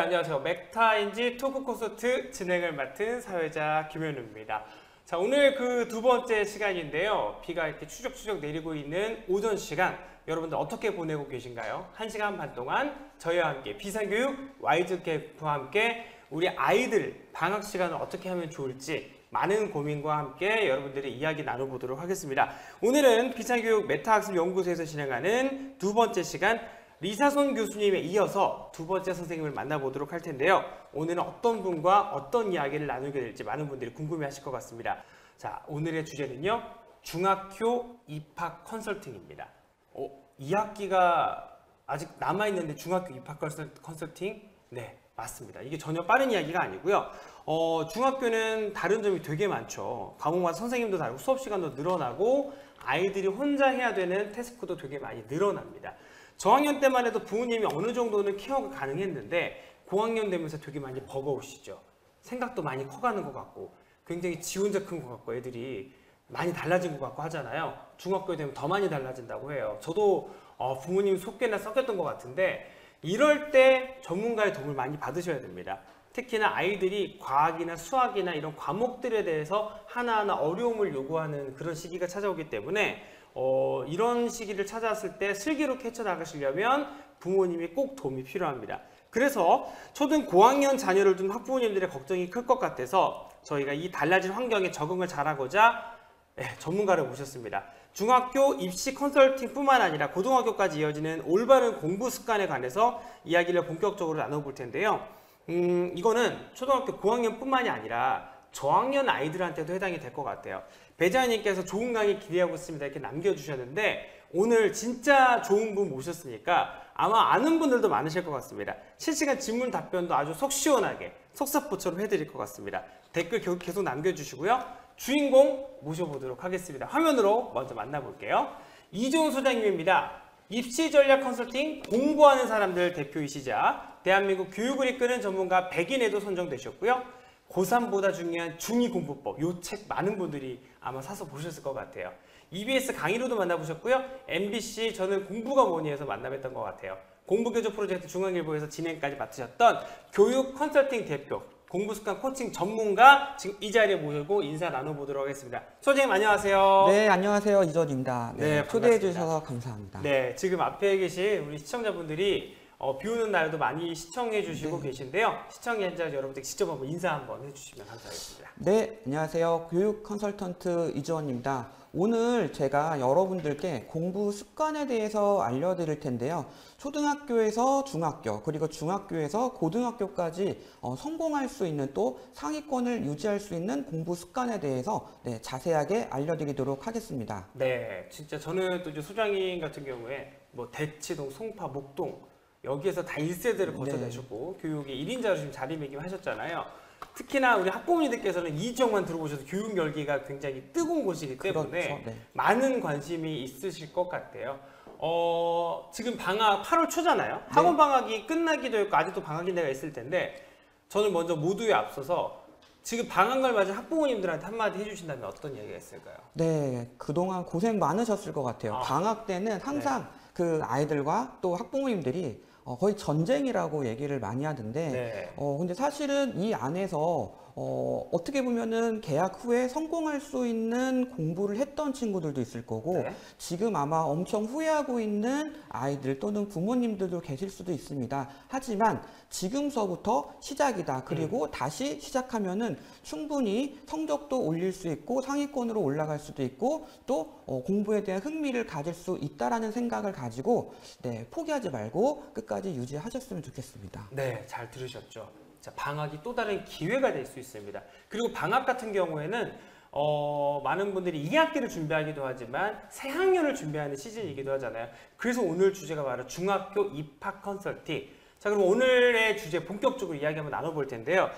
안녕하세요. 맥타인지 토크 콘서트 진행을 맡은 사회자 김현우입니다. 자, 오늘 그 두 번째 시간인데요. 비가 이렇게 추적추적 내리고 있는 오전 시간, 여러분들 어떻게 보내고 계신가요? 1시간 반 동안 저희와 함께 비상교육 와이즈캠프와 함께 우리 아이들 방학 시간을 어떻게 하면 좋을지 많은 고민과 함께 여러분들의 이야기 나눠보도록 하겠습니다. 오늘은 비상교육 메타학습연구소에서 진행하는 두 번째 시간, 리사손 교수님에 이어서 두 번째 선생님을 만나보도록 할 텐데요. 오늘은 어떤 분과 어떤 이야기를 나누게 될지 많은 분들이 궁금해하실 것 같습니다. 자, 오늘의 주제는요, 중학교 입학 컨설팅입니다. 2학기가 아직 남아있는데 중학교 입학 컨설팅? 네, 맞습니다. 이게 전혀 빠른 이야기가 아니고요. 중학교는 다른 점이 되게 많죠. 과목마다 선생님도 다르고 수업 시간도 늘어나고 아이들이 혼자 해야 되는 태스크도 되게 많이 늘어납니다. 저학년 때만 해도 부모님이 어느 정도는 케어가 가능했는데 고학년 되면서 되게 많이 버거우시죠. 생각도 많이 커가는 것 같고 굉장히 지 혼자 큰 것 같고 애들이 많이 달라진 것 같고 하잖아요. 중학교 되면 더 많이 달라진다고 해요. 저도 부모님 속꽤나 썩였던 것 같은데 이럴 때 전문가의 도움을 많이 받으셔야 됩니다. 특히나 아이들이 과학이나 수학이나 이런 과목들에 대해서 하나하나 어려움을 요구하는 그런 시기가 찾아오기 때문에 이런 시기를 찾아왔을 때 슬기롭게 헤쳐나가시려면 부모님이 꼭 도움이 필요합니다. 그래서 초등 고학년 자녀를 둔 학부모님들의 걱정이 클 것 같아서 저희가 이 달라진 환경에 적응을 잘하고자 전문가를 모셨습니다. 중학교 입시 컨설팅뿐만 아니라 고등학교까지 이어지는 올바른 공부 습관에 관해서 이야기를 본격적으로 나눠볼 텐데요. 이거는 초등학교 고학년뿐만이 아니라 저학년 아이들한테도 해당이 될 것 같아요. 배자님께서 좋은 강의 기대하고 있습니다 이렇게 남겨주셨는데 오늘 진짜 좋은 분 모셨으니까 아마 아는 분들도 많으실 것 같습니다. 실시간 질문 답변도 아주 속 시원하게 속사포처럼 해드릴 것 같습니다. 댓글 계속 남겨주시고요. 주인공 모셔보도록 하겠습니다. 화면으로 먼저 만나볼게요. 이종훈 소장님입니다. 입시 전략 컨설팅 공부하는 사람들 대표이시자 대한민국 교육을 이끄는 전문가 100인에도 선정되셨고요. 고3보다 중요한 중2 공부법, 요 책 많은 분들이 아마 사서 보셨을 것 같아요. EBS 강의로도 만나보셨고요. MBC 저는 공부가 뭐니 해서 만나뵀던 것 같아요. 공부교조 프로젝트 중앙일보에서 진행까지 맡으셨던 교육 컨설팅 대표, 공부습관 코칭 전문가 지금 이 자리에 모시고 인사 나눠보도록 하겠습니다. 소장님 안녕하세요. 네, 안녕하세요. 이전입니다. 네, 초대해 주셔서 감사합니다. 네, 지금 앞에 계신 우리 시청자분들이 비 오는 날도 많이 시청해 주시고 계신데요. 시청자 여러분들 직접 한번 인사 한번 해주시면 감사하겠습니다. 네, 안녕하세요. 교육 컨설턴트 이주원입니다. 오늘 제가 여러분들께 공부 습관에 대해서 알려드릴 텐데요. 초등학교에서 중학교, 그리고 중학교에서 고등학교까지 성공할 수 있는 또 상위권을 유지할 수 있는 공부 습관에 대해서 자세하게 알려드리도록 하겠습니다. 네, 진짜 저는 또 이제 소장님 같은 경우에 뭐 대치동, 송파, 목동 여기에서 다 1세대를 거쳐내셨고 교육의 1인자로 지금 자리매김하셨잖아요. 특히나 우리 학부모님들께서는 이 지역만 들어보셔도 교육 열기가 굉장히 뜨거운 곳이기 때문에 그렇죠. 네. 많은 관심이 있으실 것 같아요. 지금 방학 8월 초잖아요. 네. 학원 방학이 끝나기도 했고 아직도 방학인 데가 있을 텐데 저는 먼저 모두에 앞서서 지금 방학을 맞은 학부모님들한테 한마디 해주신다면 어떤 이야기가 있을까요? 네, 그동안 고생 많으셨을 것 같아요. 방학 때는 항상 그 아이들과 또 학부모님들이 거의 전쟁이라고 얘기를 많이 하던데 근데 사실은 이 안에서 어떻게 보면은 개학 후에 성공할 수 있는 공부를 했던 친구들도 있을 거고 지금 아마 엄청 후회하고 있는 아이들 또는 부모님들도 계실 수도 있습니다. 하지만 지금서부터 시작이다. 그리고 다시 시작하면은 충분히 성적도 올릴 수 있고 상위권으로 올라갈 수도 있고 또 공부에 대한 흥미를 가질 수 있다라는 생각을 가지고 포기하지 말고 끝까지 유지하셨으면 좋겠습니다. 네, 잘 들으셨죠. 자, 방학이 또 다른 기회가 될 수 있습니다. 그리고 방학 같은 경우에는 많은 분들이 2학기를 준비하기도 하지만 새 학년을 준비하는 시즌이기도 하잖아요. 그래서 오늘 주제가 바로 중학교 입학 컨설팅. 자, 그럼 오늘의 주제 본격적으로 이야기 한번 나눠볼 텐데요.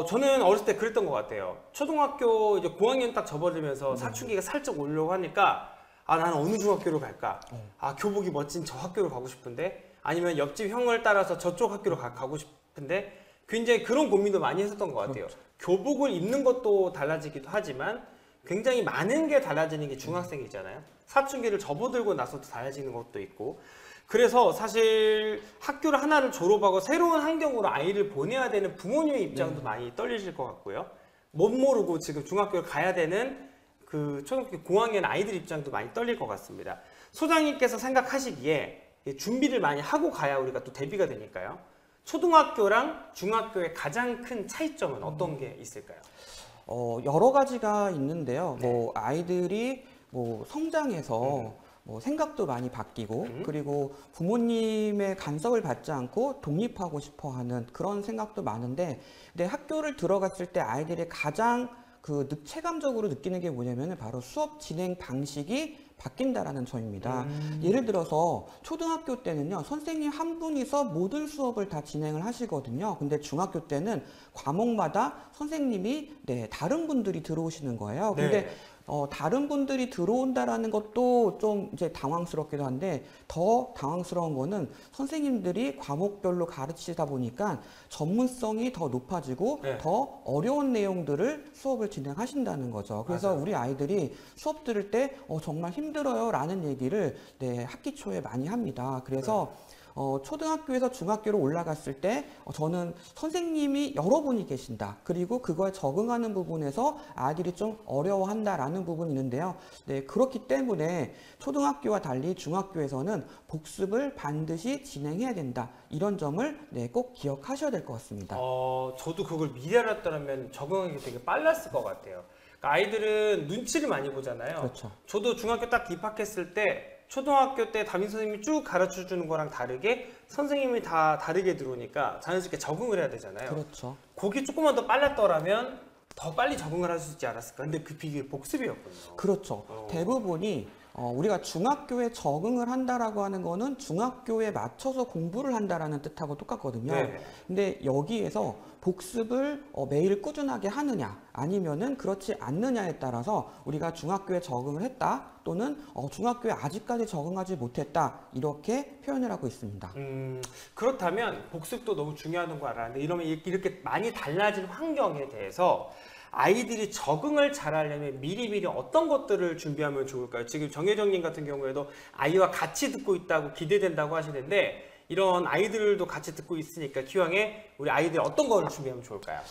저는 어렸을 때 그랬던 것 같아요. 초등학교 이제 고학년 딱 접어들면서 사춘기가 살짝 오려고 하니까 나는 어느 중학교로 갈까? 교복이 멋진 저 학교로 가고 싶은데 아니면 옆집 형을 따라서 저쪽 학교로 가고 싶은데 굉장히 그런 고민도 많이 했었던 것 같아요. 교복을 입는 것도 달라지기도 하지만 굉장히 많은 게 달라지는 게 중학생이잖아요. 사춘기를 접어들고 나서도 달라지는 것도 있고, 그래서 사실 학교를 하나를 졸업하고 새로운 환경으로 아이를 보내야 되는 부모님의 입장도 많이 떨리실 것 같고요. 못 모르고 지금 중학교를 가야 되는 그 초등학교 고학년 아이들 입장도 많이 떨릴 것 같습니다. 소장님께서 생각하시기에 준비를 많이 하고 가야 우리가 또 대비가 되니까요. 초등학교랑 중학교의 가장 큰 차이점은 어떤 게 있을까요? 여러 가지가 있는데요. 네. 뭐 아이들이 뭐 성장해서 뭐 생각도 많이 바뀌고 그리고 부모님의 간섭을 받지 않고 독립하고 싶어하는 그런 생각도 많은데, 근데 학교를 들어갔을 때 아이들이 가장 체감적으로 느끼는 게 뭐냐면 바로 수업 진행 방식이 바뀐다라는 점입니다. 예를 들어서 초등학교 때는요, 선생님 한 분이서 모든 수업을 다 진행을 하시거든요. 근데 중학교 때는 과목마다 선생님이 다른 분들이 들어오시는 거예요. 근데 다른 분들이 들어온다라는 것도 좀 이제 당황스럽기도 한데, 더 당황스러운 거는 선생님들이 과목별로 가르치다 보니까 전문성이 더 높아지고 더 어려운 내용들을 수업을 진행하신다는 거죠. 그래서 맞아요. 우리 아이들이 수업 들을 때 정말 힘들어요 라는 얘기를 학기 초에 많이 합니다. 그래서 초등학교에서 중학교로 올라갔을 때 저는 선생님이 여러 분이 계신다. 그리고 그거에 적응하는 부분에서 아이들이 좀 어려워한다라는 부분이 있는데요. 그렇기 때문에 초등학교와 달리 중학교에서는 복습을 반드시 진행해야 된다. 이런 점을 꼭 기억하셔야 될 것 같습니다. 저도 그걸 미리 알았더라면 적응하기 되게 빨랐을 것 같아요. 그러니까 아이들은 눈치를 많이 보잖아요. 그렇죠. 저도 중학교 딱 입학했을 때 초등학교 때 담임 선생님이 쭉 가르쳐 주는 거랑 다르게 선생님이 다 다르게 들어오니까 자연스럽게 적응을 해야 되잖아요. 그렇죠. 그게 조금만 더 빨랐더라면 더 빨리 적응을 할 수 있지 않았을까. 근데 그게 복습이었군요. 그렇죠. 대부분이 우리가 중학교에 적응을 한다라고 하는 거는 중학교에 맞춰서 공부를 한다라는 뜻하고 똑같거든요. 근데 여기에서 복습을 매일 꾸준하게 하느냐 아니면은 그렇지 않느냐에 따라서 우리가 중학교에 적응을 했다 또는 중학교에 아직까지 적응하지 못했다 이렇게 표현을 하고 있습니다. 그렇다면 복습도 너무 중요한 거 알았는데 이러면 이렇게 많이 달라진 환경에 대해서 아이들이 적응을 잘하려면 미리미리 어떤 것들을 준비하면 좋을까요? 지금 정혜정님 같은 경우에도 아이와 같이 듣고 있다고 기대된다고 하시는데 이런 아이들도 같이 듣고 있으니까 기왕에 우리 아이들 어떤 거를 준비하면 좋을까요?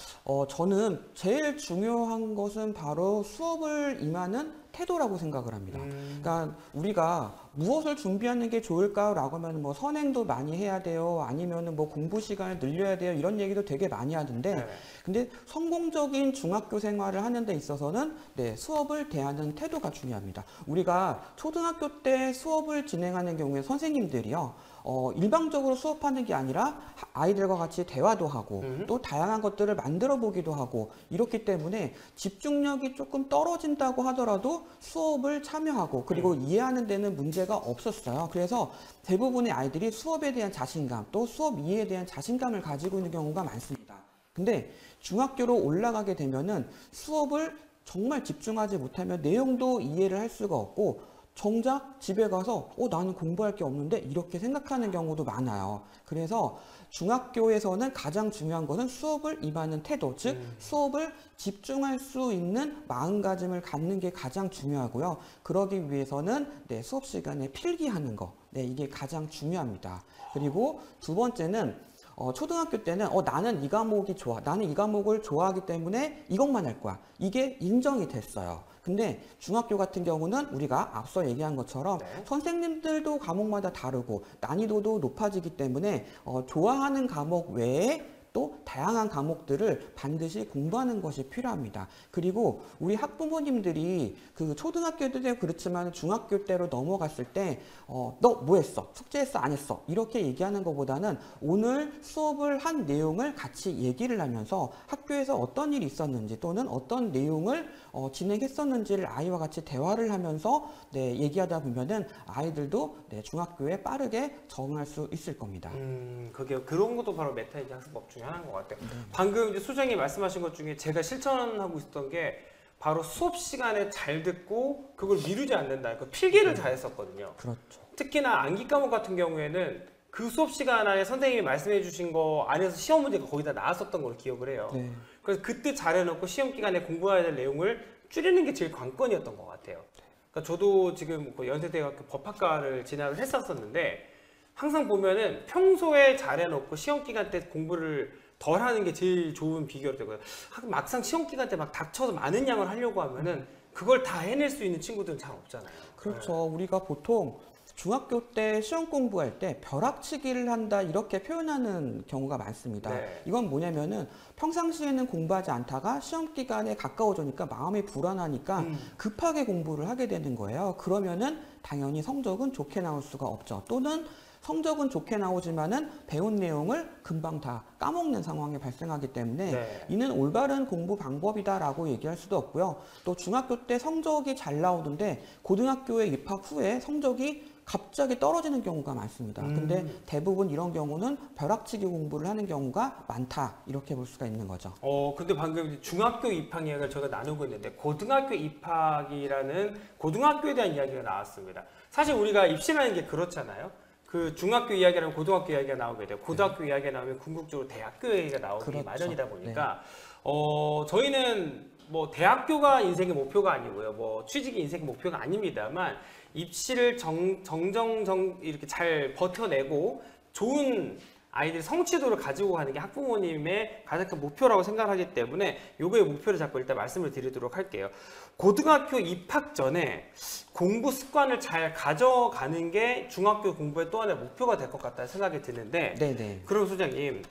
저는 제일 중요한 것은 바로 수업을 임하는 태도라고 생각을 합니다. 그러니까 우리가 무엇을 준비하는 게 좋을까라고 하면 뭐 선행도 많이 해야 돼요. 아니면은 뭐 공부 시간을 늘려야 돼요. 이런 얘기도 되게 많이 하던데, 근데 성공적인 중학교 생활을 하는 데 있어서는 수업을 대하는 태도가 중요합니다. 우리가 초등학교 때 수업을 진행하는 경우에 선생님들이요. 일방적으로 수업하는 게 아니라 아이들과 같이 대화도 하고 또 다양한 것들을 만들어 보기도 하고 이렇기 때문에 집중력이 조금 떨어진다고 하더라도 수업을 참여하고 그리고 이해하는 데는 문제가 없었어요. 그래서 대부분의 아이들이 수업에 대한 자신감 또 수업 이해에 대한 자신감을 가지고 있는 경우가 많습니다. 근데 중학교로 올라가게 되면은 수업을 정말 집중하지 못하면 내용도 이해를 할 수가 없고 정작 집에 가서 나는 공부할 게 없는데 이렇게 생각하는 경우도 많아요. 그래서 중학교에서는 가장 중요한 것은 수업을 임하는 태도, 즉 수업을 집중할 수 있는 마음가짐을 갖는 게 가장 중요하고요. 그러기 위해서는 수업 시간에 필기하는 거, 이게 가장 중요합니다. 그리고 두 번째는 초등학교 때는 나는 이 과목이 좋아. 나는 이 과목을 좋아하기 때문에 이것만 할 거야. 이게 인정이 됐어요. 근데 중학교 같은 경우는 우리가 앞서 얘기한 것처럼 선생님들도 과목마다 다르고 난이도도 높아지기 때문에 좋아하는 과목 외에 또 다양한 과목들을 반드시 공부하는 것이 필요합니다. 그리고 우리 학부모님들이 그 초등학교 때도 그렇지만 중학교 때로 넘어갔을 때 너 뭐 했어? 숙제했어? 안 했어? 이렇게 얘기하는 것보다는 오늘 수업을 한 내용을 같이 얘기를 하면서 학교에서 어떤 일이 있었는지 또는 어떤 내용을 진행했었는지를 아이와 같이 대화를 하면서 얘기하다 보면은 아이들도 중학교에 빠르게 적응할 수 있을 겁니다. 그런 것도 바로 메타인지 학습법 중에 하나인 것 같아요. 방금 이제 소장님이 말씀하신 것 중에 제가 실천하고 있었던 게 바로 수업 시간에 잘 듣고 그걸 미루지 않는다. 그 필기를 잘 했었거든요. 그렇죠. 특히나 암기 과목 같은 경우에는 그 수업 시간 안에 선생님이 말씀해 주신 거 안에서 시험 문제가 거의 다 나왔었던 걸 기억을 해요. 그래서 그때 잘해놓고 시험 기간에 공부해야 될 내용을 줄이는 게 제일 관건이었던 것 같아요. 그러니까 저도 지금 그 연세대학교 법학과를 진학을 했었었는데 항상 보면은 평소에 잘해놓고 시험 기간 때 공부를 덜 하는 게 제일 좋은 비결이 되고요. 막상 시험 기간 때 막 닥쳐서 많은 양을 하려고 하면은 그걸 다 해낼 수 있는 친구들은 잘 없잖아요. 그렇죠. 우리가 보통 중학교 때 시험 공부할 때 벼락치기를 한다 이렇게 표현하는 경우가 많습니다. 네. 이건 뭐냐면은 평상시에는 공부하지 않다가 시험 기간에 가까워지니까 마음이 불안하니까 급하게 공부를 하게 되는 거예요. 그러면은 당연히 성적은 좋게 나올 수가 없죠. 또는 성적은 좋게 나오지만은 배운 내용을 금방 다 까먹는 상황이 발생하기 때문에 네. 이는 올바른 공부 방법이다라고 얘기할 수도 없고요. 또 중학교 때 성적이 잘 나오던데 고등학교에 입학 후에 성적이 갑자기 떨어지는 경우가 많습니다. 근데 대부분 이런 경우는 벼락치기 공부를 하는 경우가 많다 이렇게 볼 수가 있는 거죠. 근데 방금 중학교 입학 이야기를 저희가 나누고 있는데 고등학교 입학이라는 고등학교에 대한 이야기가 나왔습니다. 사실 우리가 입시라는 게 그렇잖아요. 그 중학교 이야기라면 고등학교 이야기가 나오게 되고 고등학교 이야기가 나오면 궁극적으로 대학교 얘기가 나오기 그렇죠. 마련이다 보니까 저희는 뭐 대학교가 인생의 목표가 아니고요. 뭐 취직이 인생의 목표가 아닙니다만 입시를 이렇게 잘 버텨내고 좋은 아이들의 성취도를 가지고 가는 게 학부모님의 가장 큰 목표라고 생각하기 때문에 요거의 목표를 잡고 일단 말씀을 드리도록 할게요. 고등학교 입학 전에 공부 습관을 잘 가져가는 게 중학교 공부의 또 하나의 목표가 될 것 같다는 생각이 드는데 네네. 그럼 소장님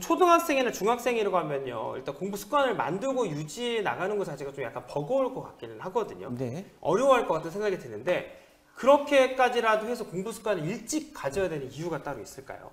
초등학생이나 중학생이라고 하면요 일단 공부 습관을 만들고 유지해 나가는 것 자체가 좀 약간 버거울 것 같기는 하거든요. 네. 어려워할 것 같은 생각이 드는데 그렇게까지라도 해서 공부 습관을 일찍 가져야 되는 이유가 따로 있을까요?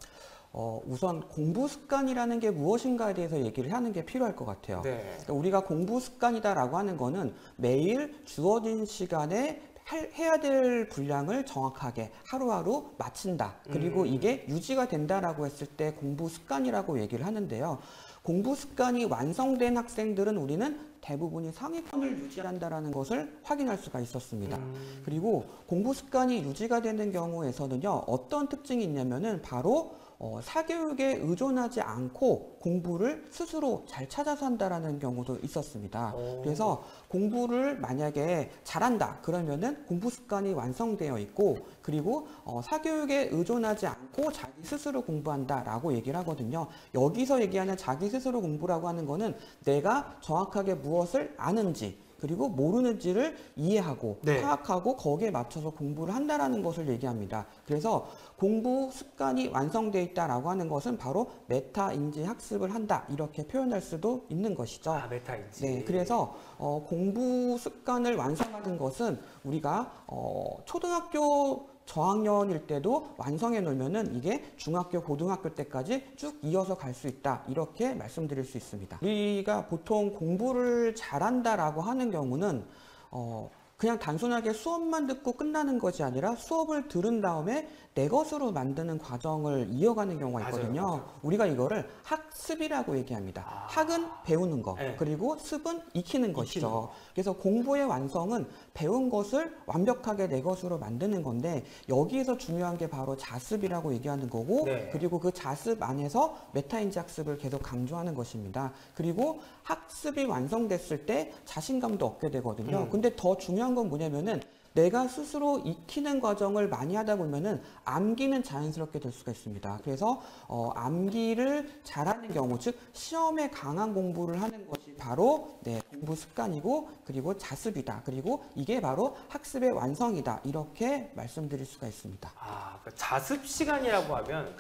우선 공부 습관이라는 게 무엇인가에 대해서 얘기를 하는 게 필요할 것 같아요. 네. 그러니까 우리가 공부 습관이다라고 하는 거는 매일 주어진 시간에 해야 될 분량을 정확하게 하루하루 마친다. 그리고 이게 유지가 된다라고 했을 때 공부 습관이라고 얘기를 하는데요. 공부 습관이 완성된 학생들은 우리는 대부분이 상위권을 유지한다라는 것을 확인할 수가 있었습니다. 그리고 공부 습관이 유지가 되는 경우에서는요, 어떤 특징이 있냐면은 바로 사교육에 의존하지 않고 공부를 스스로 잘 찾아서 한다라는 경우도 있었습니다. 그래서 공부를 만약에 잘한다 그러면은 공부 습관이 완성되어 있고 그리고 사교육에 의존하지 않고 자기 스스로 공부한다라고 얘기를 하거든요. 여기서 얘기하는 자기 스스로 공부라고 하는 거는 내가 정확하게 무엇을 아는지 그리고 모르는지를 이해하고 네. 파악하고 거기에 맞춰서 공부를 한다라는 것을 얘기합니다. 그래서 공부 습관이 완성되어 있다라고 하는 것은 바로 메타인지 학습을 한다 이렇게 표현할 수도 있는 것이죠. 아, 메타인지. 네, 그래서 공부 습관을 완성하는 것은 우리가 초등학교 저학년일 때도 완성해 놓으면은 이게 중학교, 고등학교 때까지 쭉 이어서 갈 수 있다. 이렇게 말씀드릴 수 있습니다. 우리가 보통 공부를 잘한다라고 하는 경우는 그냥 단순하게 수업만 듣고 끝나는 것이 아니라 수업을 들은 다음에 내 것으로 만드는 과정을 이어가는 경우가 있거든요. 맞아요. 우리가 이거를 학습이라고 얘기합니다. 학은 배우는 거, 네. 그리고 습은 익히는 것이죠. 그래서 공부의 완성은 배운 것을 완벽하게 내 것으로 만드는 건데 여기에서 중요한 게 바로 자습이라고 얘기하는 거고 네. 그리고 그 자습 안에서 메타인지 학습을 계속 강조하는 것입니다. 그리고 학습이 완성됐을 때 자신감도 얻게 되거든요. 근데 더 중요한 건 뭐냐면은 내가 스스로 익히는 과정을 많이 하다 보면은 암기는 자연스럽게 될 수가 있습니다. 그래서 암기를 잘하는 경우, 즉 시험에 강한 공부를 하는 것이 바로 공부 습관이고 그리고 자습이다. 그리고 이게 바로 학습의 완성이다. 이렇게 말씀드릴 수가 있습니다. 그러니까 자습 시간이라고 하면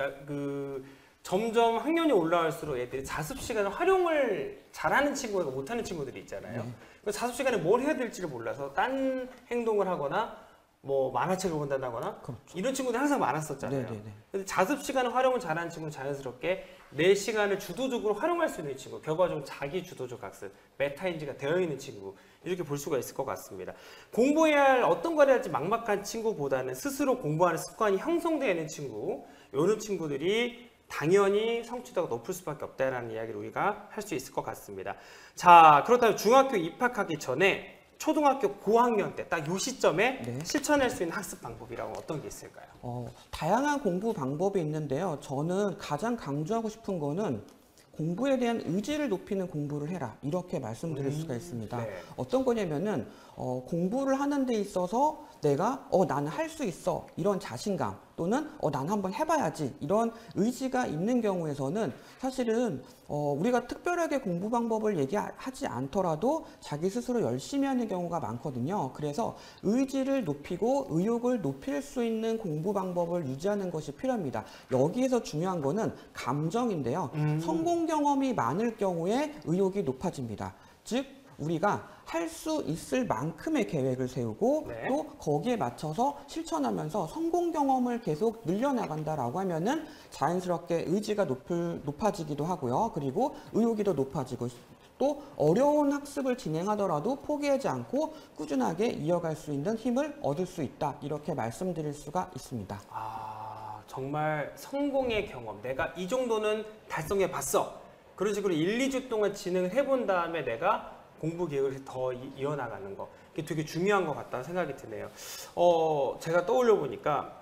점점 학년이 올라갈수록 애들이 자습 시간을 활용을 잘하는 친구가 못하는 친구들이 있잖아요. 그 자습 시간에 뭘 해야 될지를 몰라서 딴 행동을 하거나 뭐 만화책을 본다거나 그렇죠. 이런 친구들이 항상 많았었잖아요. 네네네. 근데 자습 시간을 활용을 잘하는 친구는 자연스럽게 내 시간을 주도적으로 활용할 수 있는 친구, 결과적으로 자기 주도적 학습, 메타인지가 되어 있는 친구 이렇게 볼 수가 있을 것 같습니다. 공부해야 할 어떤 걸 해야 할지 막막한 친구보다는 스스로 공부하는 습관이 형성되어 있는 친구, 이런 친구들이 당연히 성취도가 높을 수밖에 없다라는 이야기를 우리가 할 수 있을 것 같습니다. 자, 그렇다면 중학교 입학하기 전에 초등학교 고학년 때 딱 이 시점에 실천할 수 있는 학습 방법이라고 어떤 게 있을까요? 다양한 공부 방법이 있는데요. 저는 가장 강조하고 싶은 거는 공부에 대한 의지를 높이는 공부를 해라. 이렇게 말씀드릴 수가 있습니다. 네. 어떤 거냐면은 공부를 하는 데 있어서 내가 나는 할 수 있어 이런 자신감 또는 나는 한번 해봐야지 이런 의지가 있는 경우에서는 사실은 우리가 특별하게 공부 방법을 얘기하지 않더라도 자기 스스로 열심히 하는 경우가 많거든요. 그래서 의지를 높이고 의욕을 높일 수 있는 공부 방법을 유지하는 것이 필요합니다. 여기에서 중요한 거는 감정인데요. 성공 경험이 많을 경우에 의욕이 높아집니다. 즉 우리가 할 수 있을 만큼의 계획을 세우고 네. 또 거기에 맞춰서 실천하면서 성공 경험을 계속 늘려나간다라고 하면은 자연스럽게 의지가 높아지기도 하고요. 그리고 의욕이 더 높아지고 또 어려운 학습을 진행하더라도 포기하지 않고 꾸준하게 이어갈 수 있는 힘을 얻을 수 있다. 이렇게 말씀드릴 수가 있습니다. 아, 정말 성공의 경험. 내가 이 정도는 달성해 봤어. 그런 식으로 1, 2주 동안 진행을 해본 다음에 내가 공부 계획을 더 이어나가는 거. 이게 되게 중요한 것 같다는 생각이 드네요. 제가 떠올려 보니까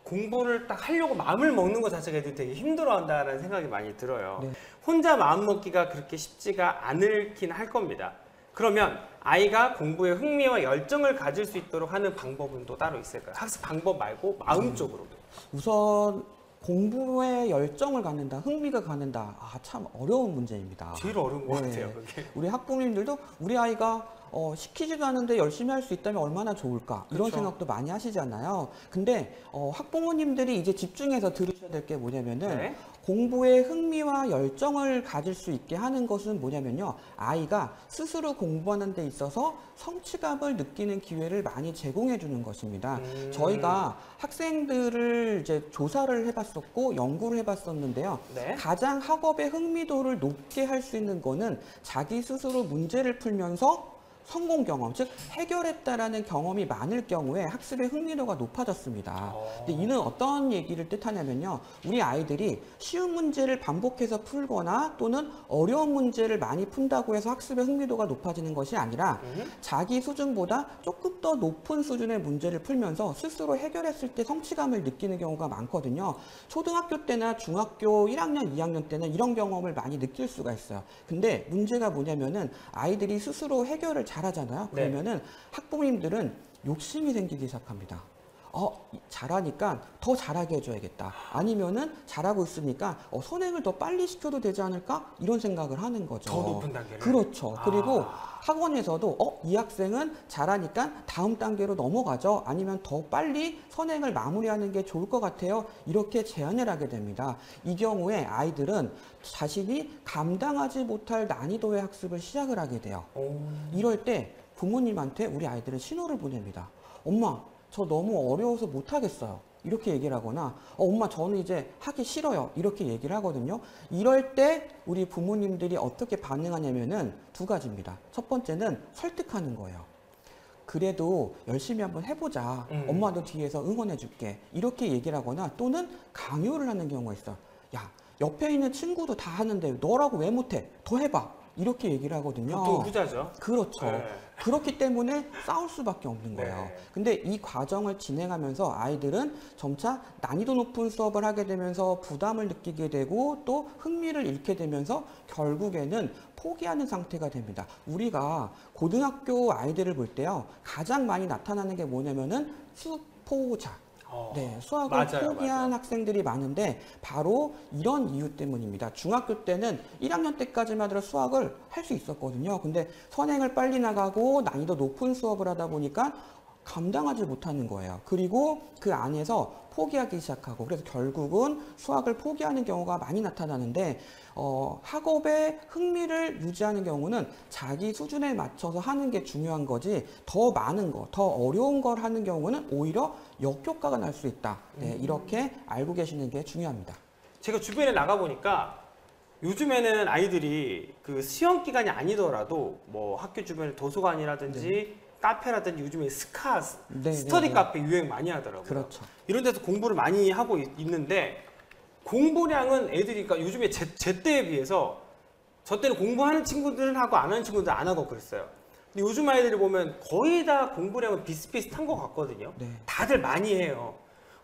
공부를 딱 하려고 마음을 먹는 것 자체가 애들이 되게 힘들어한다는 생각이 많이 들어요. 네. 혼자 마음 먹기가 그렇게 쉽지가 않을긴 할 겁니다. 그러면 아이가 공부에 흥미와 열정을 가질 수 있도록 하는 방법은 또 따로 있을까요? 학습 방법 말고 마음적으로도. 우선 공부에 열정을 갖는다, 흥미가 갖는다. 참 어려운 문제입니다. 제일 어려운 것 네. 같아요, 그게. 우리 학부모님들도 우리 아이가 시키지도 않은데 열심히 할 수 있다면 얼마나 좋을까 이런 그렇죠. 생각도 많이 하시잖아요. 근데 학부모님들이 이제 집중해서 들으셔야 될 게 뭐냐면은 네. 공부에 흥미와 열정을 가질 수 있게 하는 것은 뭐냐면요. 아이가 스스로 공부하는 데 있어서 성취감을 느끼는 기회를 많이 제공해 주는 것입니다. 저희가 학생들을 이제 조사를 해봤었고 연구를 해봤었는데요. 네. 가장 학업의 흥미도를 높게 할 수 있는 거는 자기 스스로 문제를 풀면서 성공 경험, 즉 해결했다라는 경험이 많을 경우에 학습의 흥미도가 높아졌습니다. 근데 이는 어떤 얘기를 뜻하냐면요. 우리 아이들이 쉬운 문제를 반복해서 풀거나 또는 어려운 문제를 많이 푼다고 해서 학습의 흥미도가 높아지는 것이 아니라 자기 수준보다 조금 더 높은 수준의 문제를 풀면서 스스로 해결했을 때 성취감을 느끼는 경우가 많거든요. 초등학교 때나 중학교 1학년, 2학년 때는 이런 경험을 많이 느낄 수가 있어요. 근데 문제가 뭐냐면은 아이들이 스스로 해결을 잘하잖아요. 그러면은 학부모님들은 욕심이 생기기 시작합니다. 잘하니까 더 잘하게 해줘야겠다. 아니면은 잘하고 있으니까 선행을 더 빨리 시켜도 되지 않을까? 이런 생각을 하는 거죠. 더 높은 단계를. 그렇죠. 그리고 학원에서도 이 학생은 잘하니까 다음 단계로 넘어가죠. 아니면 더 빨리 선행을 마무리하는 게 좋을 것 같아요. 이렇게 제안을 하게 됩니다. 이 경우에 아이들은 자신이 감당하지 못할 난이도의 학습을 시작을 하게 돼요. 이럴 때 부모님한테 우리 아이들은 신호를 보냅니다. 엄마, 저 너무 어려워서 못하겠어요. 이렇게 얘기를 하거나 엄마 저는 이제 하기 싫어요. 이렇게 얘기를 하거든요. 이럴 때 우리 부모님들이 어떻게 반응하냐면은 두 가지입니다. 첫 번째는 설득하는 거예요. 그래도 열심히 한번 해보자. 엄마도 뒤에서 응원해 줄게. 이렇게 얘기를 하거나 또는 강요를 하는 경우가 있어요. 야, 옆에 있는 친구도 다 하는데 너라고 왜 못해? 더 해봐. 이렇게 얘기를 하거든요. 또 후자죠. 그렇죠. 네. 그렇기 때문에 싸울 수밖에 없는 거예요. 네. 근데 이 과정을 진행하면서 아이들은 점차 난이도 높은 수업을 하게 되면서 부담을 느끼게 되고 또 흥미를 잃게 되면서 결국에는 포기하는 상태가 됩니다. 우리가 고등학교 아이들을 볼 때요. 가장 많이 나타나는 게 뭐냐면은 수포자. 네, 수학을 맞아요, 포기한 맞아요. 학생들이 많은데 바로 이런 이유 때문입니다. 중학교 때는 1학년 때까지만 하더라도 수학을 할 수 있었거든요. 근데 선행을 빨리 나가고 난이도 높은 수업을 하다 보니까 감당하지 못하는 거예요. 그리고 그 안에서 포기하기 시작하고 그래서 결국은 수학을 포기하는 경우가 많이 나타나는데 학업의 흥미를 유지하는 경우는 자기 수준에 맞춰서 하는 게 중요한 거지 더 많은 거, 더 어려운 걸 하는 경우는 오히려 역효과가 날 수 있다. 네, 이렇게 알고 계시는 게 중요합니다. 제가 주변에 나가보니까 요즘에는 아이들이 그 시험 기간이 아니더라도 뭐 학교 주변에 도서관이라든지 카페라든지 요즘에 스터디 카페 유행 많이 하더라고요. 그렇죠. 이런 데서 공부를 많이 하고 있는데 공부량은 애들이 그러니까 요즘에 제 때에 비해서 저 때는 공부하는 친구들은 하고 안 하는 친구들은 안 하고 그랬어요. 근데 요즘 아이들을 보면 거의 다 공부량은 비슷비슷한 것 같거든요. 네. 다들 많이 해요.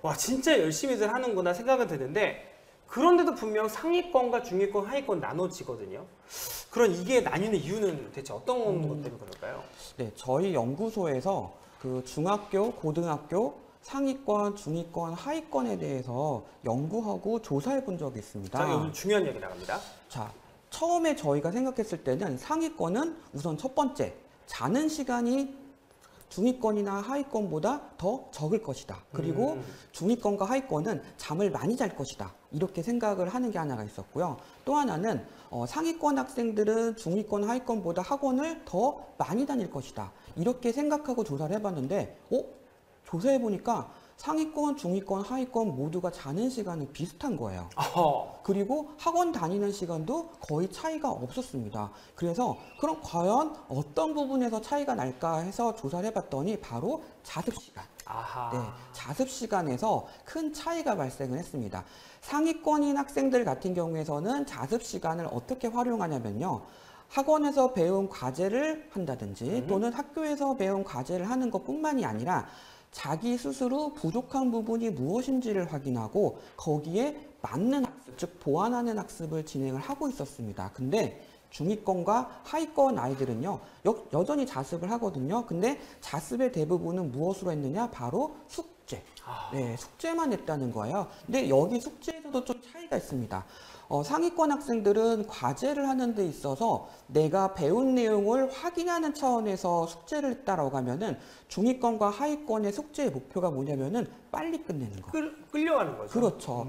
와 진짜 열심히들 하는구나 생각은 드는데 그런데도 분명 상위권과 중위권, 하위권 나눠지거든요. 그런 이게 나뉘는 이유는 대체 어떤 것 때문에 그럴까요? 네, 저희 연구소에서 그 중학교, 고등학교, 상위권, 중위권, 하위권에 대해서 연구하고 조사해 본 적이 있습니다. 자, 여기 중요한 얘기 나갑니다. 자, 처음에 저희가 생각했을 때는 상위권은 우선 첫 번째, 자는 시간이 중위권이나 하위권보다 더 적을 것이다. 그리고 중위권과 하위권은 잠을 많이 잘 것이다. 이렇게 생각을 하는 게 하나가 있었고요. 또 하나는 상위권 학생들은 중위권, 하위권보다 학원을 더 많이 다닐 것이다. 이렇게 생각하고 조사를 해봤는데 조사해보니까 상위권, 중위권, 하위권 모두가 자는 시간이 비슷한 거예요. 그리고 학원 다니는 시간도 거의 차이가 없었습니다. 그래서 그럼 과연 어떤 부분에서 차이가 날까 해서 조사를 해봤더니 바로 자습 시간. 네, 자습 시간에서 큰 차이가 발생을 했습니다. 상위권인 학생들 같은 경우에서는 자습 시간을 어떻게 활용하냐면요. 학원에서 배운 과제를 한다든지 또는 학교에서 배운 과제를 하는 것뿐만이 아니라 자기 스스로 부족한 부분이 무엇인지를 확인하고 거기에 맞는 학습, 즉 보완하는 학습을 진행을 하고 있었습니다. 근데 중위권과 하위권 아이들은요, 여전히 자습을 하거든요. 근데 자습의 대부분은 무엇으로 했느냐? 바로 숙제. 네, 숙제만 했다는 거예요. 근데 여기 숙제에서도 좀 차이가 있습니다. 상위권 학생들은 과제를 하는 데 있어서 내가 배운 내용을 확인하는 차원에서 숙제를 했다라고 하면은 중위권과 하위권의 숙제의 목표가 뭐냐면은 빨리 끝내는 거. 끌려가는 거죠. 그렇죠.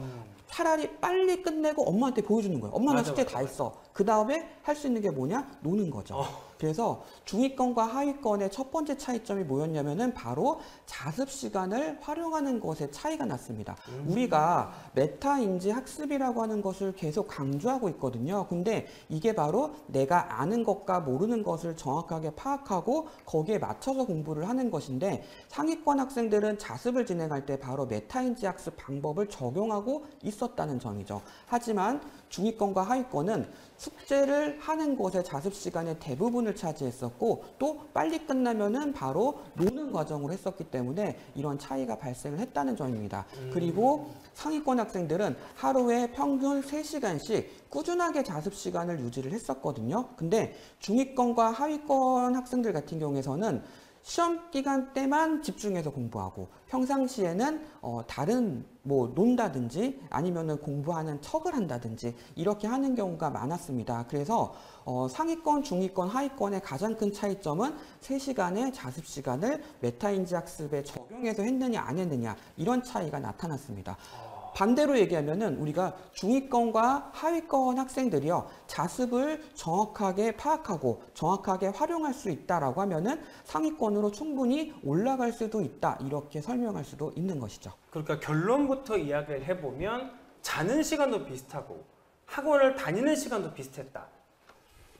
차라리 빨리 끝내고 엄마한테 보여주는 거예요. 엄마 나 숙제 다 했어. 그 다음에 할 수 있는 게 뭐냐? 노는 거죠. 그래서 중위권과 하위권의 첫 번째 차이점이 뭐였냐면은 바로 자습 시간을 활용하는 것에 차이가 났습니다. 우리가 메타인지 학습이라고 하는 것을 계속 강조하고 있거든요. 근데 이게 바로 내가 아는 것과 모르는 것을 정확하게 파악하고 거기에 맞춰서 공부를 하는 것인데 상위권 학생들은 자습을 진행할 때 바로 메타인지 학습 방법을 적용하고 있었다는 점이죠. 하지만 중위권과 하위권은 숙제를 하는 것에 자습 시간의 대부분을 차지했었고 또 빨리 끝나면은 바로 노는 과정으로 했었기 때문에 이런 차이가 발생을 했다는 점입니다. 그리고 상위권 학생들은 하루에 평균 3시간씩 꾸준하게 자습 시간을 유지를 했었거든요. 근데 중위권과 하위권 학생들 같은 경우에서는 시험 기간 때만 집중해서 공부하고 평상시에는 다른 뭐 논다든지 아니면은 공부하는 척을 한다든지 이렇게 하는 경우가 많았습니다. 그래서 상위권, 중위권, 하위권의 가장 큰 차이점은 3시간의 자습 시간을 메타인지 학습에 적용해서 했느냐 안 했느냐 이런 차이가 나타났습니다. 반대로 얘기하면은 우리가 중위권과 하위권 학생들이요 자습을 정확하게 파악하고 정확하게 활용할 수 있다라고 하면은 상위권으로 충분히 올라갈 수도 있다 이렇게 설명할 수도 있는 것이죠. 그러니까 결론부터 이야기를 해보면 자는 시간도 비슷하고 학원을 다니는 시간도 비슷했다.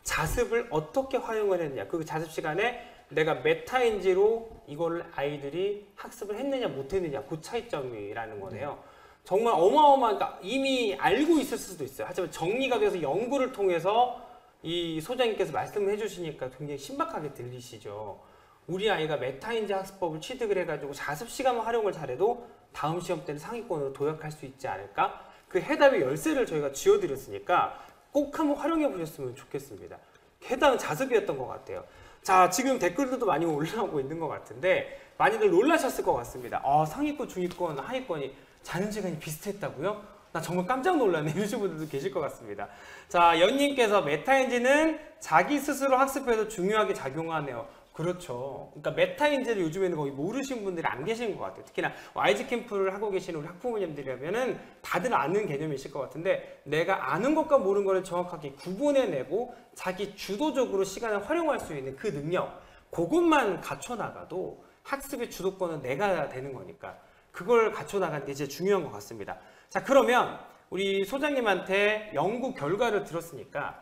자습을 어떻게 활용을 했느냐, 그 자습 시간에 내가 메타인지로 이걸 아이들이 학습을 했느냐 못했느냐 그 차이점이라는 거네요. 정말 어마어마한, 그러니까 이미 알고 있을 수도 있어요. 하지만 정리가 돼서 연구를 통해서 이 소장님께서 말씀을 해주시니까 굉장히 신박하게 들리시죠. 우리 아이가 메타인지 학습법을 취득을 해가지고 자습 시간만 활용을 잘해도 다음 시험 때는 상위권으로 도약할 수 있지 않을까? 그 해답의 열쇠를 저희가 쥐어드렸으니까 꼭 한번 활용해 보셨으면 좋겠습니다. 해답은 자습이었던 것 같아요. 자, 지금 댓글들도 많이 올라오고 있는 것 같은데 많이들 놀라셨을 것 같습니다. 상위권, 중위권, 하위권이 자는 시간이 비슷했다고요? 나 정말 깜짝 놀랐네. 이러신 분들도 계실 것 같습니다. 자, 연님께서 메타인지는 자기 스스로 학습에도 중요하게 작용하네요. 그렇죠. 그러니까 메타인지를 요즘에는 거의 모르시는 분들이 안 계신 것 같아요. 특히나 YG 캠프를 하고 계시는 우리 학부모님들이라면은 다들 아는 개념이실 것 같은데 내가 아는 것과 모르는 것을 정확하게 구분해내고 자기 주도적으로 시간을 활용할 수 있는 그 능력, 그것만 갖춰나가도 학습의 주도권은 내가 되는 거니까 그걸 갖춰나가는 게 진짜 중요한 것 같습니다. 자, 그러면 우리 소장님한테 연구 결과를 들었으니까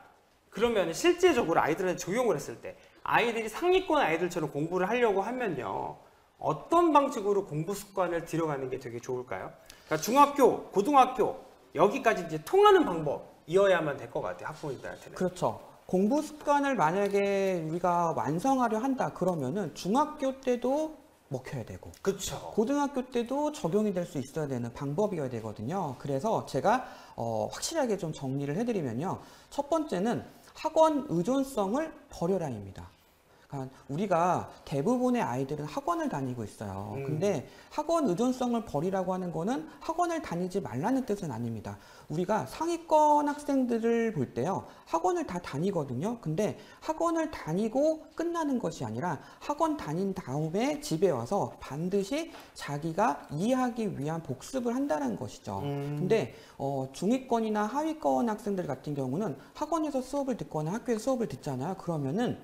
그러면 실제적으로 아이들한테 적용을 했을 때 아이들이 상위권 아이들처럼 공부를 하려고 하면요 어떤 방식으로 공부 습관을 들여가는 게 되게 좋을까요? 그러니까 중학교, 고등학교 여기까지 이제 통하는 방법이어야만 될 것 같아요. 학부모님들한테는. 그렇죠. 공부 습관을 만약에 우리가 완성하려 한다 그러면은 중학교 때도 먹혀야 되고 그렇죠. 고등학교 때도 적용이 될 수 있어야 되는 방법이어야 되거든요. 그래서 제가 확실하게 좀 정리를 해드리면요. 첫 번째는 학원 의존성을 버려라입니다. 그러니까 우리가 대부분의 아이들은 학원을 다니고 있어요. 근데 학원 의존성을 버리라고 하는 거는 학원을 다니지 말라는 뜻은 아닙니다. 우리가 상위권 학생들을 볼 때요. 학원을 다 다니거든요. 근데 학원을 다니고 끝나는 것이 아니라 학원 다닌 다음에 집에 와서 반드시 자기가 이해하기 위한 복습을 한다는 것이죠. 근데 중위권이나 하위권 학생들 같은 경우는 학원에서 수업을 듣거나 학교에서 수업을 듣잖아요. 그러면은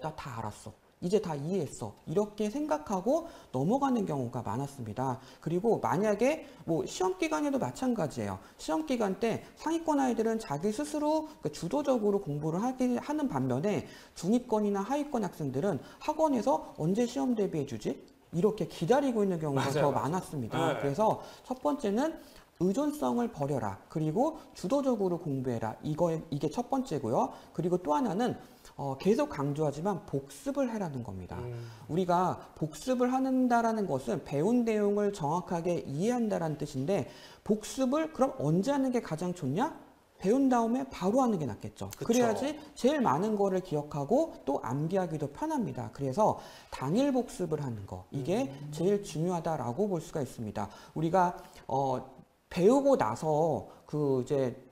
나 다 알았어. 이제 다 이해했어. 이렇게 생각하고 넘어가는 경우가 많았습니다. 그리고 만약에 뭐 시험 기간에도 마찬가지예요. 시험 기간 때 상위권 아이들은 자기 스스로 주도적으로 공부를 하는 반면에 중위권이나 하위권 학생들은 학원에서 언제 시험 대비해 주지? 이렇게 기다리고 있는 경우가 맞아요, 더 맞아요. 많았습니다. 네. 그래서 첫 번째는 의존성을 버려라. 그리고 주도적으로 공부해라. 이게 첫 번째고요. 그리고 또 하나는 계속 강조하지만 복습을 해라는 겁니다. 우리가 복습을 한다라는 것은 배운 내용을 정확하게 이해한다라는 뜻인데 복습을 그럼 언제 하는 게 가장 좋냐? 배운 다음에 바로 하는 게 낫겠죠. 그쵸. 그래야지 제일 많은 거를 기억하고 또 암기하기도 편합니다. 그래서 당일 복습을 하는 거 이게 제일 중요하다라고 볼 수가 있습니다. 우리가 배우고 나서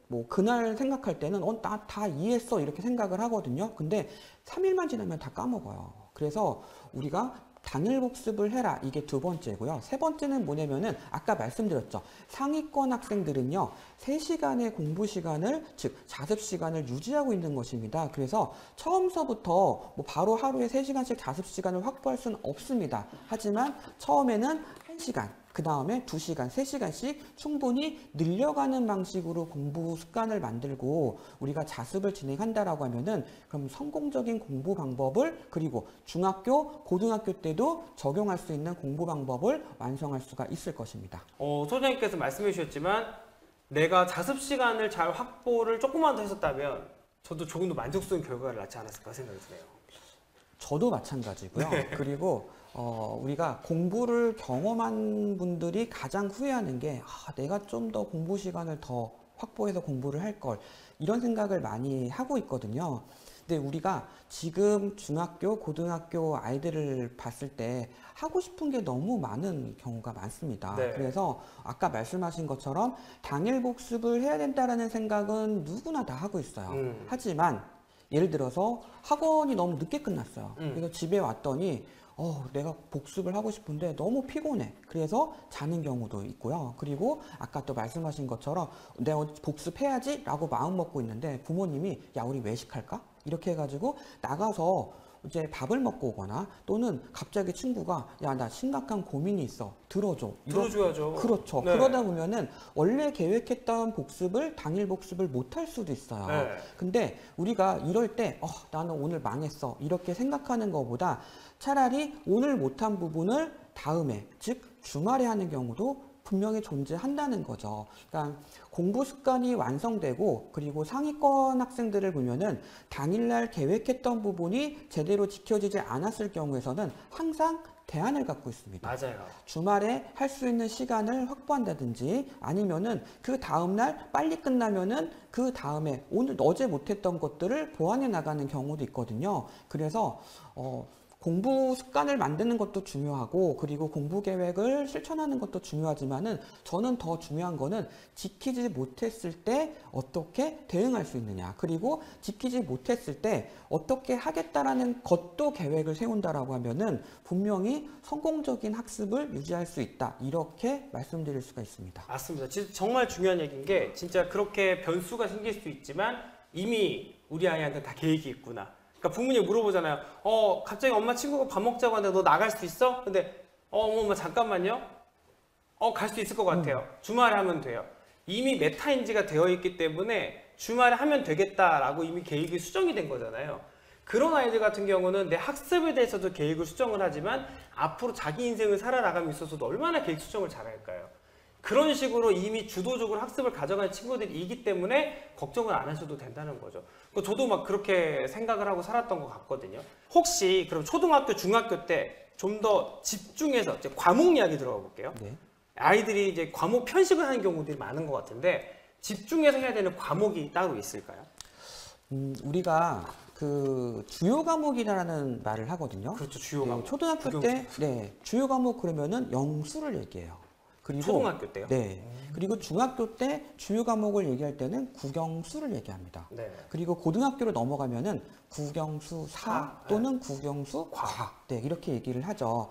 뭐 그날 생각할 때는 나 다 이해했어 이렇게 생각을 하거든요. 근데 3일만 지나면 다 까먹어요. 그래서 우리가 당일 복습을 해라. 이게 두 번째고요. 세 번째는 뭐냐면은 아까 말씀드렸죠. 상위권 학생들은요. 3시간의 공부 시간을 즉 자습 시간을 유지하고 있는 것입니다. 그래서 처음서부터 뭐 바로 하루에 3시간씩 자습 시간을 확보할 수는 없습니다. 하지만 처음에는 1시간 그 다음에 2시간, 3시간씩 충분히 늘려가는 방식으로 공부 습관을 만들고 우리가 자습을 진행한다라고 하면은 그럼 성공적인 공부 방법을 그리고 중학교, 고등학교 때도 적용할 수 있는 공부 방법을 완성할 수가 있을 것입니다. 소장님께서 말씀해 주셨지만 내가 자습 시간을 잘 확보를 조금만 더 했었다면 저도 조금 더 만족스러운 결과를 낳지 않았을까 생각이 드네요. 저도 마찬가지고요. 그리고 우리가 공부를 경험한 분들이 가장 후회하는 게 내가 좀 더 공부 시간을 더 확보해서 공부를 할 걸 이런 생각을 많이 하고 있거든요. 근데 우리가 지금 중학교, 고등학교 아이들을 봤을 때 하고 싶은 게 너무 많은 경우가 많습니다. 네. 그래서 아까 말씀하신 것처럼 당일 복습을 해야 된다라는 생각은 누구나 다 하고 있어요. 하지만 예를 들어서 학원이 너무 늦게 끝났어요. 그래서 집에 왔더니 내가 복습을 하고 싶은데 너무 피곤해. 그래서 자는 경우도 있고요. 그리고 아까 또 말씀하신 것처럼 내가 복습해야지 라고 마음 먹고 있는데 부모님이 야 우리 외식할까? 이렇게 해가지고 나가서 이제 밥을 먹고 오거나 또는 갑자기 친구가 야 나 심각한 고민이 있어 들어줘. 들어줘야죠. 그렇죠. 네. 그러다 보면은 원래 계획했던 복습을 당일 복습을 못 할 수도 있어요. 네. 근데 우리가 이럴 때 나는 오늘 망했어 이렇게 생각하는 것보다 차라리 오늘 못한 부분을 다음에 즉 주말에 하는 경우도 분명히 존재한다는 거죠. 그러니까 공부 습관이 완성되고 그리고 상위권 학생들을 보면은 당일날 계획했던 부분이 제대로 지켜지지 않았을 경우에서는 항상 대안을 갖고 있습니다. 맞아요. 주말에 할 수 있는 시간을 확보한다든지 아니면은 그 다음날 빨리 끝나면은 그 다음에 어제 못했던 것들을 보완해 나가는 경우도 있거든요. 그래서 공부 습관을 만드는 것도 중요하고 그리고 공부 계획을 실천하는 것도 중요하지만은 저는 더 중요한 거는 지키지 못했을 때 어떻게 대응할 수 있느냐 그리고 지키지 못했을 때 어떻게 하겠다라는 것도 계획을 세운다라고 하면은 분명히 성공적인 학습을 유지할 수 있다 이렇게 말씀드릴 수가 있습니다. 맞습니다. 진짜 정말 중요한 얘기인 게 진짜 그렇게 변수가 생길 수 있지만 이미 우리 아이한테 다 계획이 있구나. 그러니까 부모님 물어보잖아요. 갑자기 엄마 친구가 밥 먹자고 하는데 너 나갈 수 있어? 근데 엄마 잠깐만요. 갈 수 있을 것 같아요. 주말에 하면 돼요. 이미 메타인지가 되어 있기 때문에 주말에 하면 되겠다라고 이미 계획이 수정이 된 거잖아요. 그런 아이들 같은 경우는 내 학습에 대해서도 계획을 수정을 하지만 앞으로 자기 인생을 살아나감에 있어서도 얼마나 계획 수정을 잘할까요? 그런 식으로 이미 주도적으로 학습을 가져가는 친구들이기 때문에 걱정을 안 하셔도 된다는 거죠. 저도 막 그렇게 생각을 하고 살았던 것 같거든요. 혹시 그럼 초등학교, 중학교 때 좀 더 집중해서 이제 과목 이야기 들어가 볼게요. 네. 아이들이 이제 과목 편식을 하는 경우들이 많은 것 같은데 집중해서 해야 되는 과목이 따로 있을까요? 우리가 그 주요 과목이라는 말을 하거든요. 그렇죠, 주요 과목. 초등학교 때, 주요 과목 그러면은 영수를 얘기해요. 그리고 초등학교 때요? 네. 그리고 중학교 때 주요 과목을 얘기할 때는 국영수를 얘기합니다. 네. 그리고 고등학교로 넘어가면은 국영수 사 또는 국영수 과학. 네, 이렇게 얘기를 하죠.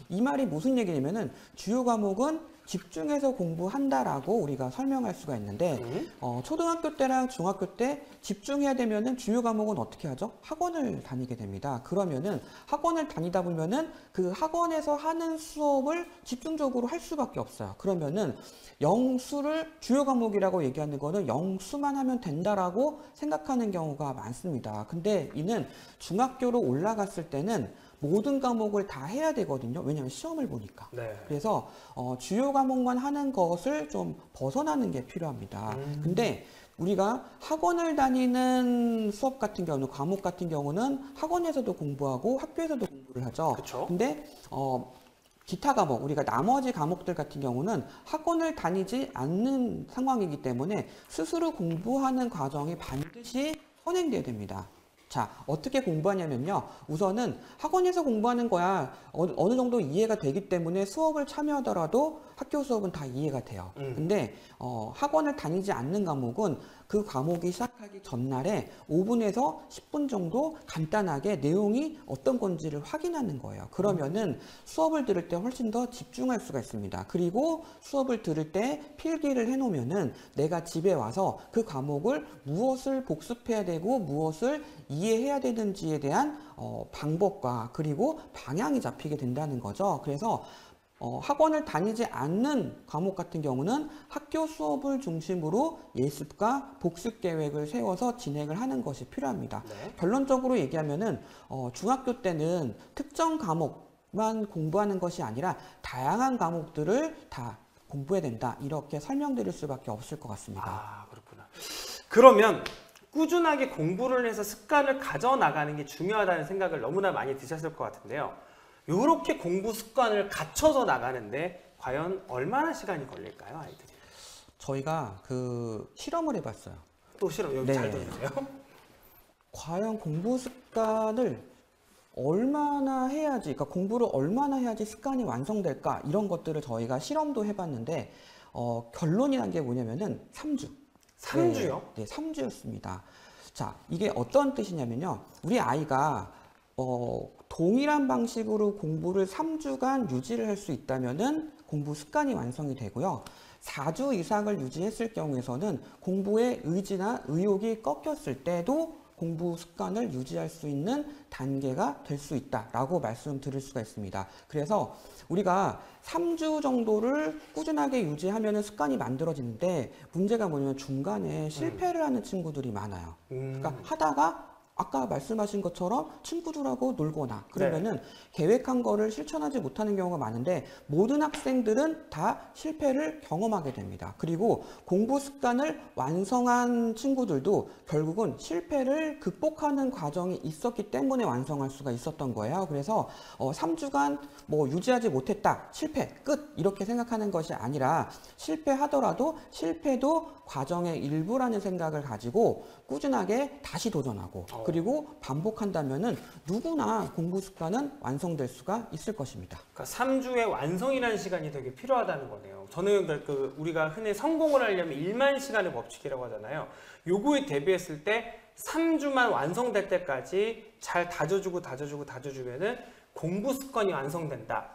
이 말이 무슨 얘기냐면은 주요 과목은 집중해서 공부한다라고 우리가 설명할 수가 있는데 초등학교 때랑 중학교 때 집중해야 되면은 주요 과목은 어떻게 하죠? 학원을 다니게 됩니다. 그러면은 학원을 다니다 보면은 그 학원에서 하는 수업을 집중적으로 할 수밖에 없어요. 그러면은 영수를 주요 과목이라고 얘기하는 거는 영수만 하면 된다라고 생각하는 경우가 많습니다. 근데 이는 중학교로 올라갔을 때는 모든 과목을 다 해야 되거든요. 왜냐하면 시험을 보니까. 네. 그래서 주요 과목만 하는 것을 좀 벗어나는 게 필요합니다. 근데 우리가 학원을 다니는 수업 같은 경우는, 과목 같은 경우는 학원에서도 공부하고 학교에서도 공부를 하죠. 그쵸? 근데 기타 과목, 우리가 나머지 과목들 같은 경우는 학원을 다니지 않는 상황이기 때문에 스스로 공부하는 과정이 반드시 선행돼야 됩니다. 자, 어떻게 공부하냐면요. 우선은 학원에서 공부하는 거야 어느 정도 이해가 되기 때문에 수업을 참여하더라도 학교 수업은 다 이해가 돼요. 근데 학원을 다니지 않는 과목은 그 과목이 시작하기 전날에 5분에서 10분 정도 간단하게 내용이 어떤 건지를 확인하는 거예요. 그러면은 수업을 들을 때 훨씬 더 집중할 수가 있습니다. 그리고 수업을 들을 때 필기를 해놓으면은 내가 집에 와서 그 과목을 무엇을 복습해야 되고 무엇을 이해해야 되는지에 대한 방법과 그리고 방향이 잡히게 된다는 거죠. 그래서 학원을 다니지 않는 과목 같은 경우는 학교 수업을 중심으로 예습과 복습 계획을 세워서 진행을 하는 것이 필요합니다. 네. 결론적으로 얘기하면은 중학교 때는 특정 과목만 공부하는 것이 아니라 다양한 과목들을 다 공부해야 된다. 이렇게 설명드릴 수밖에 없을 것 같습니다. 아, 그렇구나. 그러면 꾸준하게 공부를 해서 습관을 가져나가는 게 중요하다는 생각을 너무나 많이 드셨을 것 같은데요. 이렇게 공부 습관을 갖춰서 나가는데 과연 얼마나 시간이 걸릴까요, 아이들이? 저희가 그 실험을 해봤어요. 또 실험 여기 잘 들으세요. 과연 공부 습관을 얼마나 해야지, 그러니까 공부를 얼마나 해야지 습관이 완성될까 이런 것들을 저희가 실험도 해봤는데 결론이란 게 뭐냐면은 3주. 3주요? 네, 3주였습니다. 자, 이게 어떤 뜻이냐면요. 우리 아이가 동일한 방식으로 공부를 3주간 유지를 할 수 있다면은 공부 습관이 완성이 되고요. 4주 이상을 유지했을 경우에서는 공부의 의지나 의욕이 꺾였을 때도 공부 습관을 유지할 수 있는 단계가 될 수 있다라고 말씀드릴 수가 있습니다. 그래서 우리가 3주 정도를 꾸준하게 유지하면 습관이 만들어지는데 문제가 뭐냐면 중간에 실패를 하는 친구들이 많아요. 그러니까 하다가 아까 말씀하신 것처럼 친구들하고 놀거나 그러면은 계획한 거를 실천하지 못하는 경우가 많은데 모든 학생들은 다 실패를 경험하게 됩니다. 그리고 공부 습관을 완성한 친구들도 결국은 실패를 극복하는 과정이 있었기 때문에 완성할 수가 있었던 거예요. 그래서 3주간 뭐 유지하지 못했다, 실패, 끝 이렇게 생각하는 것이 아니라 실패하더라도 실패도 과정의 일부라는 생각을 가지고 꾸준하게 다시 도전하고 그리고 반복한다면은 누구나 공부 습관은 완성될 수가 있을 것입니다. 그러니까 3주의 완성이라는 시간이 되게 필요하다는 거네요. 저는 그 우리가 흔히 성공을 하려면 1만 시간의 법칙이라고 하잖아요. 요거에 대비했을 때 3주만 완성될 때까지 잘 다져주면은 공부 습관이 완성된다.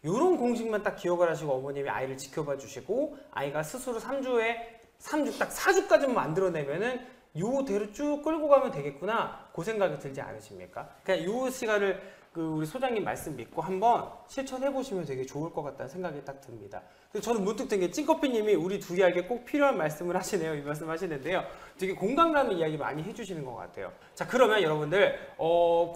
이런 공식만 딱 기억을 하시고 어머님이 아이를 지켜봐 주시고 아이가 스스로 3주 딱 4주까지만 만들어내면은 요대로 쭉 끌고 가면 되겠구나 그 생각이 들지 않으십니까? 그냥 요 시간을 우리 소장님 말씀 믿고 한번 실천해 보시면 되게 좋을 것 같다는 생각이 딱 듭니다. 저는 문득 든 게 찐커피님이 우리 둘이에게 꼭 필요한 말씀을 하시네요. 이 말씀 하시는데요. 되게 공감 가는 이야기 많이 해주시는 것 같아요. 자, 그러면 여러분들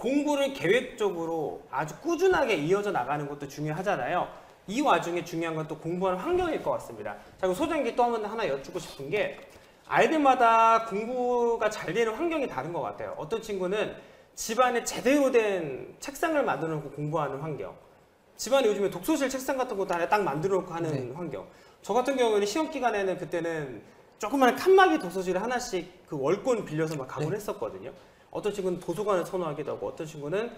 공부를 계획적으로 아주 꾸준하게 이어져 나가는 것도 중요하잖아요. 이 와중에 중요한 건 또 공부하는 환경일 것 같습니다. 자, 그럼 소장님께 또 하나 여쭙고 싶은 게 아이들마다 공부가 잘 되는 환경이 다른 것 같아요. 어떤 친구는 집안에 제대로 된 책상을 만들어 놓고 공부하는 환경, 집안에 요즘에 독서실 책상 같은 것도 하나 딱 만들어 놓고 하는 환경. 저 같은 경우에는 시험 기간에는 그때는 조그마한 칸막이 독서실을 하나씩 그 월권 빌려서 막 가곤 했었거든요. 어떤 친구는 도서관을 선호하기도 하고 어떤 친구는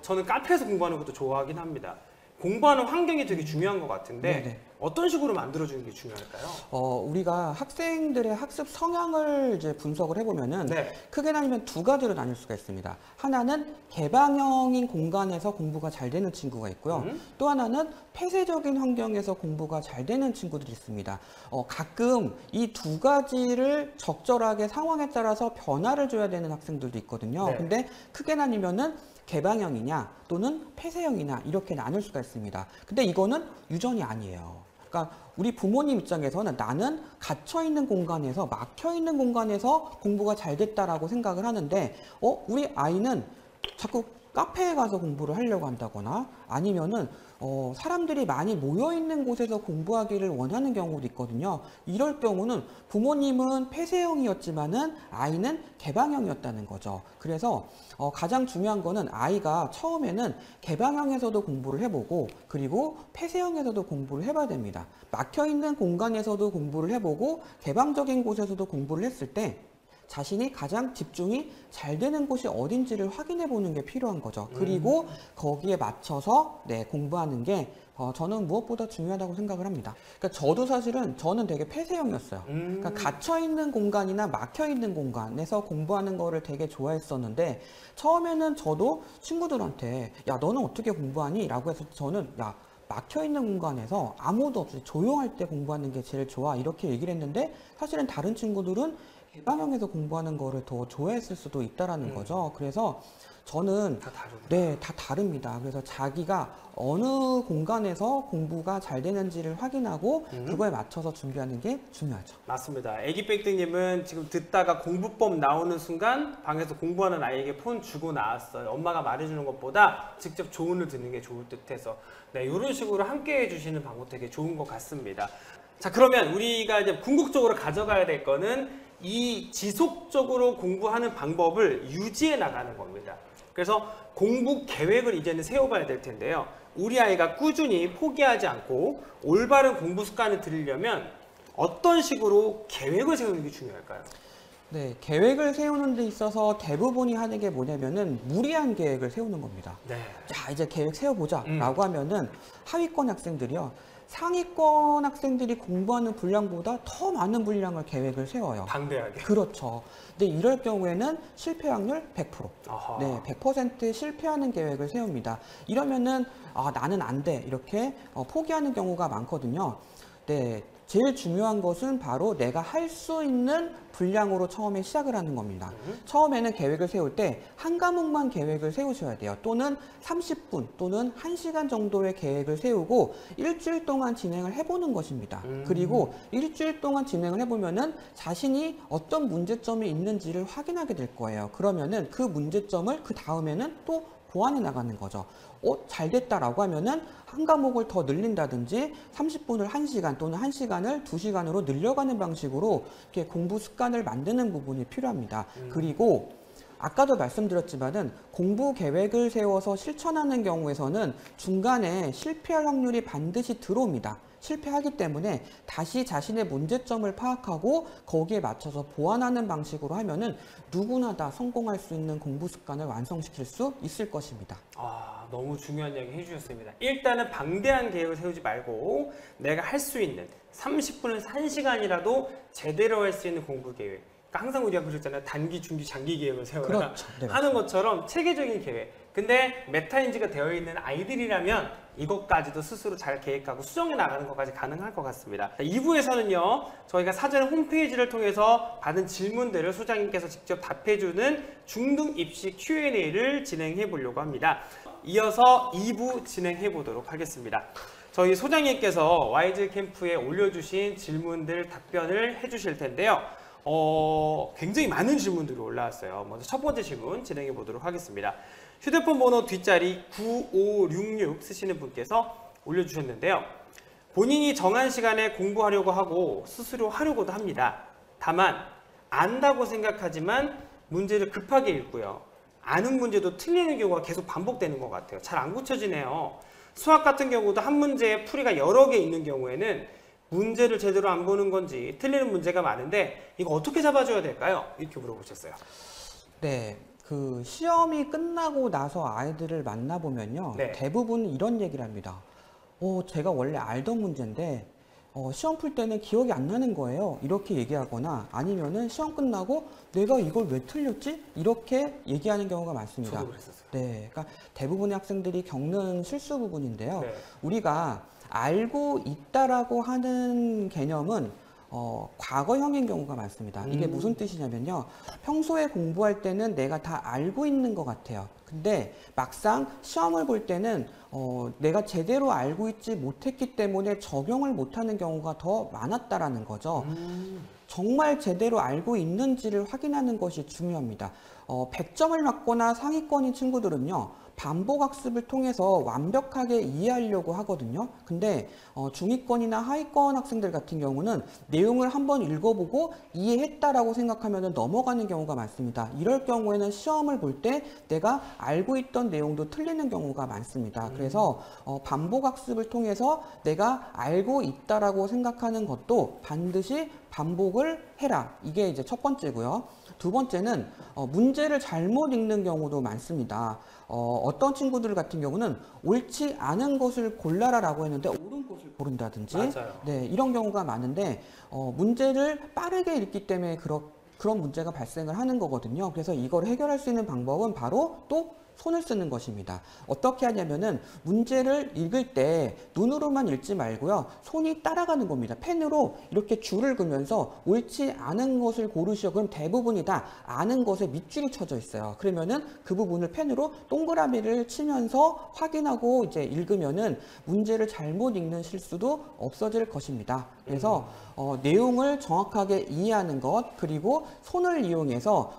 저는 카페에서 공부하는 것도 좋아하긴 합니다. 공부하는 환경이 되게 중요한 것 같은데 네네. 어떤 식으로 만들어주는 게 중요할까요? 우리가 학생들의 학습 성향을 이제 분석을 해보면은 네. 크게 나뉘면 두 가지로 나눌 수가 있습니다. 하나는 개방형인 공간에서 공부가 잘 되는 친구가 있고요. 또 하나는 폐쇄적인 환경에서 공부가 잘 되는 친구들이 있습니다. 가끔 이 두 가지를 적절하게 상황에 따라서 변화를 줘야 되는 학생들도 있거든요. 네. 근데 크게 나뉘면은 개방형이냐 또는 폐쇄형이냐 이렇게 나눌 수가 있습니다. 근데 이거는 유전이 아니에요. 그러니까 우리 부모님 입장에서는 나는 갇혀있는 공간에서 막혀있는 공간에서 공부가 잘 됐다라고 생각을 하는데 우리 아이는 자꾸 카페에 가서 공부를 하려고 한다거나 아니면은 사람들이 많이 모여있는 곳에서 공부하기를 원하는 경우도 있거든요. 이럴 경우는 부모님은 폐쇄형이었지만은 아이는 개방형이었다는 거죠. 그래서 가장 중요한 거는 아이가 처음에는 개방형에서도 공부를 해보고 그리고 폐쇄형에서도 공부를 해봐야 됩니다. 막혀있는 공간에서도 공부를 해보고 개방적인 곳에서도 공부를 했을 때 자신이 가장 집중이 잘 되는 곳이 어딘지를 확인해 보는 게 필요한 거죠. 그리고 거기에 맞춰서 공부하는 게 저는 무엇보다 중요하다고 생각을 합니다. 그러니까 저도 사실은 저는 되게 폐쇄형이었어요. 그러니까 갇혀있는 공간이나 막혀있는 공간에서 공부하는 거를 되게 좋아했었는데 처음에는 저도 친구들한테 야 너는 어떻게 공부하니? 라고 해서 저는 야 막혀있는 공간에서 아무도 없이 조용할 때 공부하는 게 제일 좋아 이렇게 얘기를 했는데 사실은 다른 친구들은 개방형에서 공부하는 거를 더 좋아했을 수도 있다라는 거죠. 그래서 저는 다 다릅니다. 그래서 자기가 어느 공간에서 공부가 잘 되는지를 확인하고 그거에 맞춰서 준비하는 게 중요하죠. 맞습니다. 애기백등님은 지금 듣다가 공부법 나오는 순간 방에서 공부하는 아이에게 폰 주고 나왔어요. 엄마가 말해주는 것보다 직접 조언을 듣는 게 좋을 듯해서 이런 식으로 함께 해주시는 방법 되게 좋은 것 같습니다. 자, 그러면 우리가 이제 궁극적으로 가져가야 될 거는 이 지속적으로 공부하는 방법을 유지해 나가는 겁니다. 그래서 공부 계획을 이제는 세워봐야 될 텐데요. 우리 아이가 꾸준히 포기하지 않고 올바른 공부 습관을 들이려면 어떤 식으로 계획을 세우는 게 중요할까요? 네, 계획을 세우는 데 있어서 대부분이 하는 게 뭐냐면은 무리한 계획을 세우는 겁니다. 네. 자, 이제 계획 세워보자 라고 하면은 하위권 학생들이요. 상위권 학생들이 공부하는 분량보다 더 많은 분량을 계획을 세워요. 방대하게. 그렇죠. 근데 이럴 경우에는 실패 확률 100%. 아하. 네, 100% 실패하는 계획을 세웁니다. 이러면은 나는 안 돼. 이렇게 포기하는 경우가 많거든요. 네. 제일 중요한 것은 바로 내가 할 수 있는 분량으로 처음에 시작을 하는 겁니다. 처음에는 계획을 세울 때 한 과목만 계획을 세우셔야 돼요. 또는 30분 또는 1시간 정도의 계획을 세우고 일주일 동안 진행을 해보는 것입니다. 그리고 일주일 동안 진행을 해보면은 자신이 어떤 문제점이 있는지를 확인하게 될 거예요. 그러면은 그 문제점을 그 다음에는 또 보완해 나가는 거죠. 잘 됐다라고 하면은 한 과목을 더 늘린다든지 30분을 1시간 또는 1시간을 2시간으로 늘려가는 방식으로 이렇게 공부 습관을 만드는 부분이 필요합니다. 그리고 아까도 말씀드렸지만은 공부 계획을 세워서 실천하는 경우에서는 중간에 실패할 확률이 반드시 들어옵니다. 실패하기 때문에 다시 자신의 문제점을 파악하고 거기에 맞춰서 보완하는 방식으로 하면은 누구나 다 성공할 수 있는 공부 습관을 완성시킬 수 있을 것입니다. 너무 중요한 이야기 해주셨습니다. 일단은 방대한 계획을 세우지 말고 내가 할 수 있는 30분에서 1시간이라도 제대로 할 수 있는 공부 계획. 그러니까 항상 우리가 그랬잖아요. 단기, 중기, 장기 계획을 세워라. 그렇죠. 네, 하는 것처럼 체계적인 계획. 근데 메타인지가 되어 있는 아이들이라면 이것까지도 스스로 잘 계획하고 수정해 나가는 것까지 가능할 것 같습니다. 2부에서는요. 저희가 사전 홈페이지를 통해서 받은 질문들을 소장님께서 직접 답해주는 중등 입시 Q&A를 진행해 보려고 합니다. 이어서 2부 진행해 보도록 하겠습니다. 저희 소장님께서 YG 캠프에 올려주신 질문들 답변을 해주실 텐데요. 굉장히 많은 질문들이 올라왔어요. 먼저 첫 번째 질문 진행해 보도록 하겠습니다. 휴대폰 번호 뒷자리 9566 쓰시는 분께서 올려주셨는데요. 본인이 정한 시간에 공부하려고 하고 스스로 하려고도 합니다. 다만 안다고 생각하지만 문제를 급하게 읽고요. 아는 문제도 틀리는 경우가 계속 반복되는 것 같아요. 잘 안 고쳐지네요. 수학 같은 경우도 한 문제에 풀이가 여러 개 있는 경우에는 문제를 제대로 안 보는 건지 틀리는 문제가 많은데 이거 어떻게 잡아줘야 될까요? 이렇게 물어보셨어요. 네, 그 시험이 끝나고 나서 아이들을 만나보면요. 네. 대부분 이런 얘기를 합니다. 제가 원래 알던 문제인데 시험 풀 때는 기억이 안 나는 거예요. 이렇게 얘기하거나 아니면은 시험 끝나고 내가 이걸 왜 틀렸지? 이렇게 얘기하는 경우가 많습니다. 저도 그랬었어요. 네, 그러니까 대부분의 학생들이 겪는 실수 부분인데요. 네. 우리가 알고 있다라고 하는 개념은 과거형인 경우가 많습니다. 이게 무슨 뜻이냐면요. 평소에 공부할 때는 내가 다 알고 있는 것 같아요. 근데 막상 시험을 볼 때는 내가 제대로 알고 있지 못했기 때문에 적용을 못하는 경우가 더 많았다라는 거죠. 정말 제대로 알고 있는지를 확인하는 것이 중요합니다. 100점을 맞거나 상위권인 친구들은요. 반복학습을 통해서 완벽하게 이해하려고 하거든요. 근데 중위권이나 하위권 학생들 같은 경우는 내용을 한번 읽어보고 이해했다라고 생각하면 넘어가는 경우가 많습니다. 이럴 경우에는 시험을 볼 때 내가 알고 있던 내용도 틀리는 경우가 많습니다. 그래서 반복학습을 통해서 내가 알고 있다라고 생각하는 것도 반드시 반복을 해라. 이게 이제 첫 번째고요. 두 번째는 문제를 잘못 읽는 경우도 많습니다. 어떤 친구들 같은 경우는 옳지 않은 것을 골라라라고 했는데 옳은 것을 고른다든지 맞아요. 네, 이런 경우가 많은데 문제를 빠르게 읽기 때문에 그런 문제가 발생을 하는 거거든요. 그래서 이걸 해결할 수 있는 방법은 바로 또 손을 쓰는 것입니다. 어떻게 하냐면은 문제를 읽을 때 눈으로만 읽지 말고요. 손이 따라가는 겁니다. 펜으로 이렇게 줄을 그면서 옳지 않은 것을 고르시오. 그럼 대부분이 다 아는 것에 밑줄이 쳐져 있어요. 그러면은 그 부분을 펜으로 동그라미를 치면서 확인하고 이제 읽으면은 문제를 잘못 읽는 실수도 없어질 것입니다. 그래서 내용을 정확하게 이해하는 것 그리고 손을 이용해서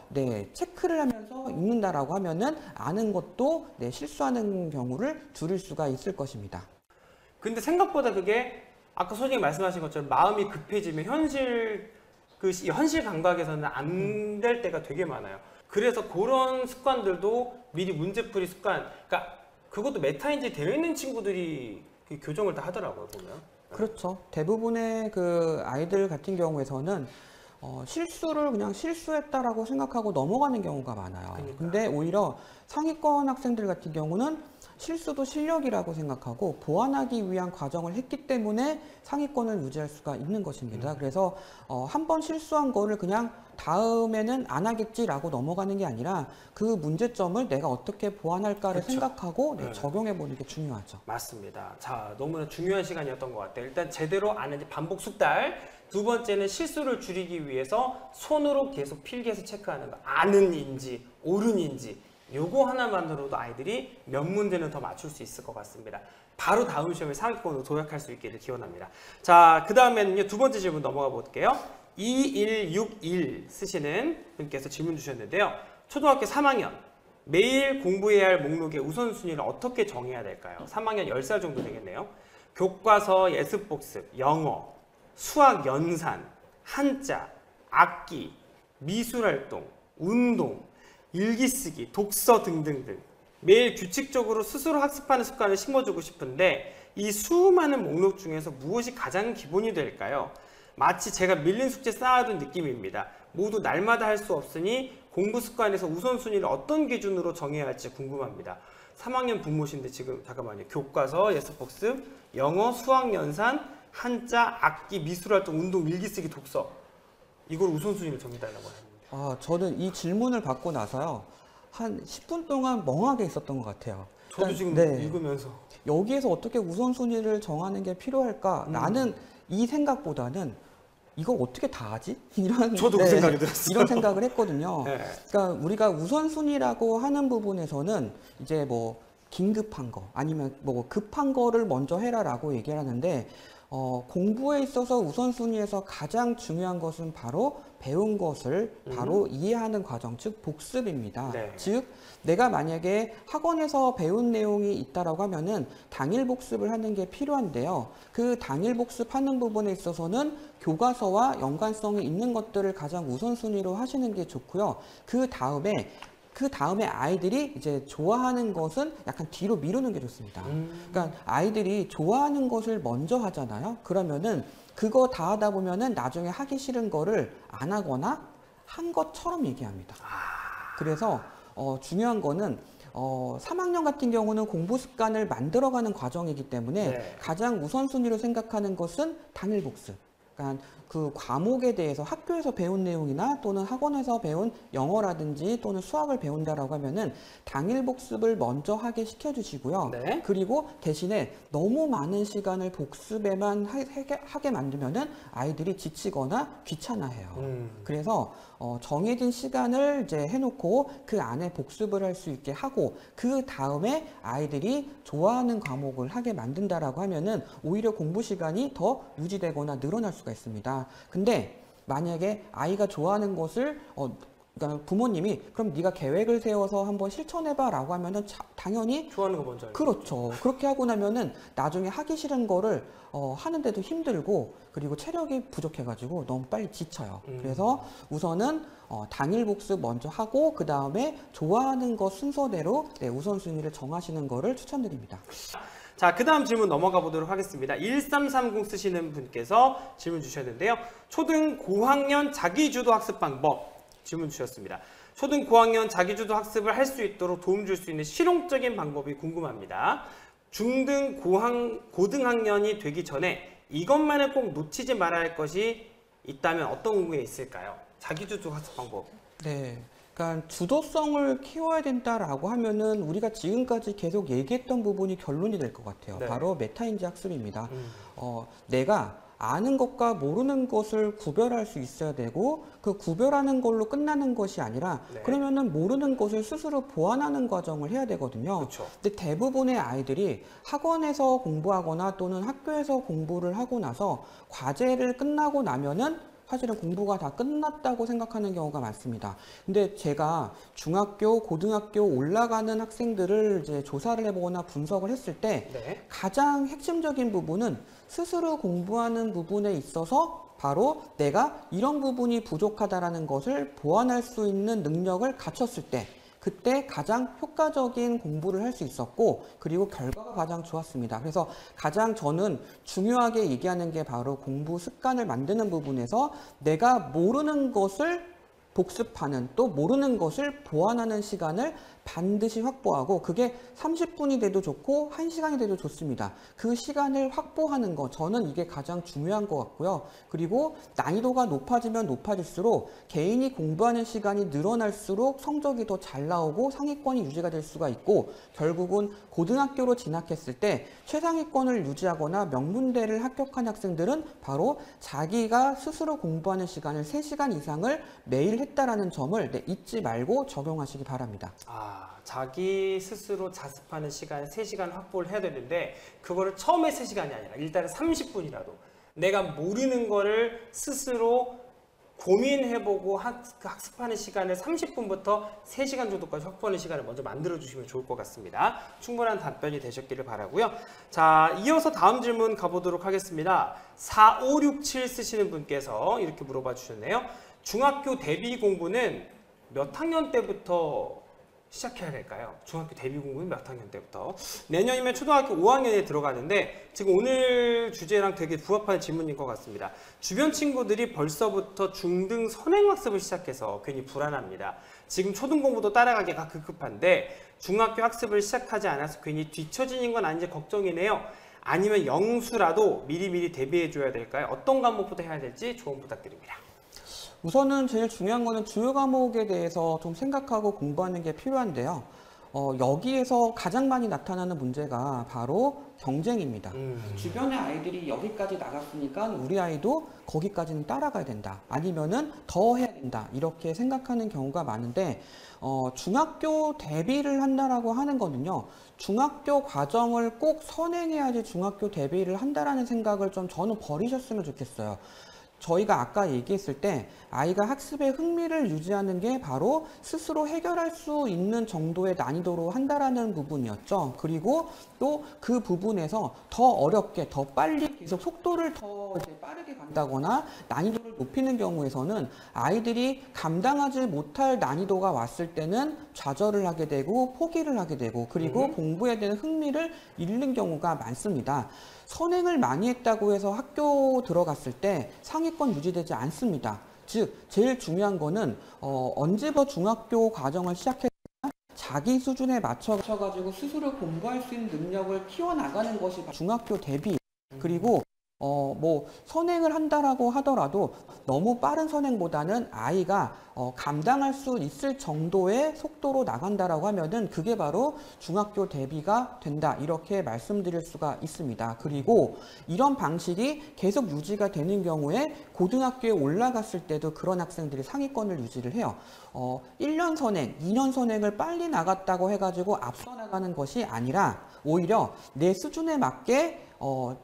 체크를 하면서 읽는다라고 하면은 아는 것도 실수하는 경우를 줄일 수가 있을 것입니다. 근데 생각보다 그게 아까 선생님이 말씀하신 것처럼 마음이 급해지면 현실 감각에서는 안 될 때가 되게 많아요. 그래서 그런 습관들도 미리 문제풀이 습관, 그러니까 그것도 메타인지 되어 있는 친구들이 그 교정을 다 하더라고요, 보면. 그렇죠. 대부분의 그 아이들 같은 경우에서는 실수를 그냥 실수했다라고 생각하고 넘어가는 경우가 많아요. 그러니까요. 근데 오히려 상위권 학생들 같은 경우는 실수도 실력이라고 생각하고 보완하기 위한 과정을 했기 때문에 상위권을 유지할 수가 있는 것입니다. 그래서 한 번 실수한 거를 그냥 다음에는 안 하겠지라고 넘어가는 게 아니라 그 문제점을 내가 어떻게 보완할까를 그렇죠. 생각하고 적용해 보는 게 중요하죠. 맞습니다. 자, 너무나 중요한 시간이었던 것 같아요. 일단 제대로 아는지 반복 숙달. 두 번째는 실수를 줄이기 위해서 손으로 계속 필기해서 체크하는 거. 아는인지 옳은인지 요거 하나만으로도 아이들이 몇 문제는 더 맞출 수 있을 것 같습니다. 바로 다음 시험에 상위권으로 도약할 수 있기를 기원합니다. 자, 그 다음에는요, 두 번째 질문 넘어가 볼게요. 2161 쓰시는 분께서 질문 주셨는데요. 초등학교 3학년, 매일 공부해야 할 목록의 우선순위를 어떻게 정해야 될까요? 3학년 10살 정도 되겠네요. 교과서, 예습복습, 영어, 수학 연산, 한자, 악기, 미술활동, 운동, 일기쓰기, 독서 등등등 매일 규칙적으로 스스로 학습하는 습관을 심어주고 싶은데 이 수많은 목록 중에서 무엇이 가장 기본이 될까요? 마치 제가 밀린 숙제 쌓아둔 느낌입니다. 모두 날마다 할 수 없으니 공부 습관에서 우선순위를 어떤 기준으로 정해야 할지 궁금합니다. 3학년 부모신데 지금 잠깐만요. 교과서, 예습복습, 영어, 수학 연산, 한자, 악기, 미술활동, 운동, 일기쓰기, 독서 이걸 우선순위를 정해달라고 합니다. 저는 이 질문을 받고 나서요. 한 10분 동안 멍하게 있었던 것 같아요. 저도 지금 읽으면서 여기에서 어떻게 우선순위를 정하는 게 필요할까? 나는 이 생각보다는 이걸 어떻게 다 하지? 저도 그 생각이 들었어요. 이런 생각을 했거든요. 네. 그러니까 우리가 우선순위라고 하는 부분에서는 이제 뭐 긴급한 거 아니면 뭐 급한 거를 먼저 해라라고 얘기를 하는데 공부에 있어서 우선순위에서 가장 중요한 것은 바로 배운 것을 바로 이해하는 과정, 즉 복습입니다. 네. 즉 내가 만약에 학원에서 배운 내용이 있다라고 하면은 당일 복습을 하는 게 필요한데요. 그 당일 복습하는 부분에 있어서는 교과서와 연관성이 있는 것들을 가장 우선순위로 하시는 게 좋고요. 그 다음에 아이들이 이제 좋아하는 것은 약간 뒤로 미루는 게 좋습니다. 그러니까 아이들이 좋아하는 것을 먼저 하잖아요. 그러면은 그거 다 하다 보면은 나중에 하기 싫은 거를 안 하거나 한 것처럼 얘기합니다. 그래서 중요한 거는 3학년 같은 경우는 공부 습관을 만들어가는 과정이기 때문에 네. 가장 우선순위로 생각하는 것은 당일 복습. 그러니까 그 과목에 대해서 학교에서 배운 내용이나 또는 학원에서 배운 영어라든지 또는 수학을 배운다라고 하면은 당일 복습을 먼저 하게 시켜주시고요. 네. 그리고 대신에 너무 많은 시간을 복습에만 하게 만들면은 아이들이 지치거나 귀찮아해요. 그래서 정해진 시간을 이제 해놓고 그 안에 복습을 할 수 있게 하고 그 다음에 아이들이 좋아하는 과목을 하게 만든다라고 하면은 오히려 공부 시간이 더 유지되거나 늘어날 수가 있습니다. 근데 만약에 아이가 좋아하는 것을 그러니까 부모님이 그럼 네가 계획을 세워서 한번 실천해봐 라고 하면은 당연히 좋아하는 거 먼저 알고. 그렇죠. 그렇게 하고 나면은 나중에 하기 싫은 거를 하는데도 힘들고 그리고 체력이 부족해가지고 너무 빨리 지쳐요. 그래서 우선은 당일 복습 먼저 하고 그 다음에 좋아하는 거 순서대로 우선순위를 정하시는 거를 추천드립니다. 자, 그 다음 질문 넘어가 보도록 하겠습니다. 1330 쓰시는 분께서 질문 주셨는데요. 초등 고학년 자기주도 학습 방법 질문 주셨습니다. 초등 고학년 자기주도 학습을 할 수 있도록 도움 줄 수 있는 실용적인 방법이 궁금합니다. 중등 고등학년이 되기 전에 이것만은 꼭 놓치지 말아야 할 것이 있다면 어떤 게 있을까요? 자기주도 학습 방법. 네. 그러니까 주도성을 키워야 된다라고 하면은 우리가 지금까지 계속 얘기했던 부분이 결론이 될 것 같아요. 네. 바로 메타인지 학습입니다. 내가 아는 것과 모르는 것을 구별할 수 있어야 되고 그 구별하는 걸로 끝나는 것이 아니라 네. 그러면은 모르는 것을 스스로 보완하는 과정을 해야 되거든요. 그렇죠. 근데 대부분의 아이들이 학원에서 공부하거나 또는 학교에서 공부를 하고 나서 과제를 끝나고 나면은 사실은 공부가 다 끝났다고 생각하는 경우가 많습니다. 근데 제가 중학교, 고등학교 올라가는 학생들을 이제 조사를 해보거나 분석을 했을 때 네. 가장 핵심적인 부분은 스스로 공부하는 부분에 있어서 바로 내가 이런 부분이 부족하다라는 것을 보완할 수 있는 능력을 갖췄을 때 그때 가장 효과적인 공부를 할 수 있었고 그리고 결과가 가장 좋았습니다. 그래서 가장 저는 중요하게 얘기하는 게 바로 공부 습관을 만드는 부분에서 내가 모르는 것을 복습하는 또 모르는 것을 보완하는 시간을 반드시 확보하고 그게 30분이 돼도 좋고 1시간이 돼도 좋습니다. 그 시간을 확보하는 거 저는 이게 가장 중요한 것 같고요. 그리고 난이도가 높아지면 높아질수록 개인이 공부하는 시간이 늘어날수록 성적이 더 잘 나오고 상위권이 유지가 될 수가 있고 결국은 고등학교로 진학했을 때 최상위권을 유지하거나 명문대를 합격한 학생들은 바로 자기가 스스로 공부하는 시간을 3시간 이상을 매일 했다라는 점을 잊지 말고 적용하시기 바랍니다. 자기 스스로 자습하는 시간 3시간 확보를 해야 되는데 그거를 처음에 3시간이 아니라 일단은 30분이라도 내가 모르는 거를 스스로 고민해보고 학습하는 시간을 30분부터 3시간 정도까지 확보하는 시간을 먼저 만들어주시면 좋을 것 같습니다. 충분한 답변이 되셨기를 바라고요. 자, 이어서 다음 질문 가보도록 하겠습니다. 4567 쓰시는 분께서 이렇게 물어봐 주셨네요. 중학교 대비 공부는 몇 학년 때부터 시작해야 될까요? 중학교 대비 공부는 몇 학년 때부터? 내년이면 초등학교 5학년에 들어가는데 지금 오늘 주제랑 되게 부합하는 질문인 것 같습니다. 주변 친구들이 벌써부터 중등 선행학습을 시작해서 괜히 불안합니다. 지금 초등 공부도 따라가기가 급급한데 중학교 학습을 시작하지 않아서 괜히 뒤처지는 건 아닌지 걱정이네요. 아니면 영수라도 미리미리 대비해줘야 될까요? 어떤 과목부터 해야 될지 조언 부탁드립니다. 우선은 제일 중요한 거는 주요 과목에 대해서 좀 생각하고 공부하는 게 필요한데요. 여기에서 가장 많이 나타나는 문제가 바로 경쟁입니다. 주변의 아이들이 여기까지 나갔으니까 우리 아이도 거기까지는 따라가야 된다. 아니면은 더 해야 된다. 이렇게 생각하는 경우가 많은데 중학교 대비를 한다라고 하는 거는요. 중학교 과정을 꼭 선행해야지 중학교 대비를 한다라는 생각을 좀 저는 버리셨으면 좋겠어요. 저희가 아까 얘기했을 때 아이가 학습에 흥미를 유지하는 게 바로 스스로 해결할 수 있는 정도의 난이도로 한다라는 부분이었죠. 그리고 또 그 부분에서 더 어렵게, 더 빨리 계속 속도를 더 이제 빠르게 간다거나 난이도를 높이는 경우에서는 아이들이 감당하지 못할 난이도가 왔을 때는 좌절을 하게 되고 포기를 하게 되고 그리고 공부에 대한 흥미를 잃는 경우가 많습니다. 선행을 많이 했다고 해서 학교 들어갔을 때 상위권 유지되지 않습니다. 즉 제일 중요한 거는 언제부터 중학교 과정을 시작했나 자기 수준에 맞춰가지고 스스로 공부할 수 있는 능력을 키워나가는 것이 중학교 대비 그리고 뭐 선행을 한다라고 하더라도 너무 빠른 선행보다는 아이가 감당할 수 있을 정도의 속도로 나간다라고 하면은 그게 바로 중학교 대비가 된다 이렇게 말씀드릴 수가 있습니다. 그리고 이런 방식이 계속 유지가 되는 경우에 고등학교에 올라갔을 때도 그런 학생들이 상위권을 유지를 해요. 1년 선행, 2년 선행을 빨리 나갔다고 해가지고 앞서 나가는 것이 아니라 오히려 내 수준에 맞게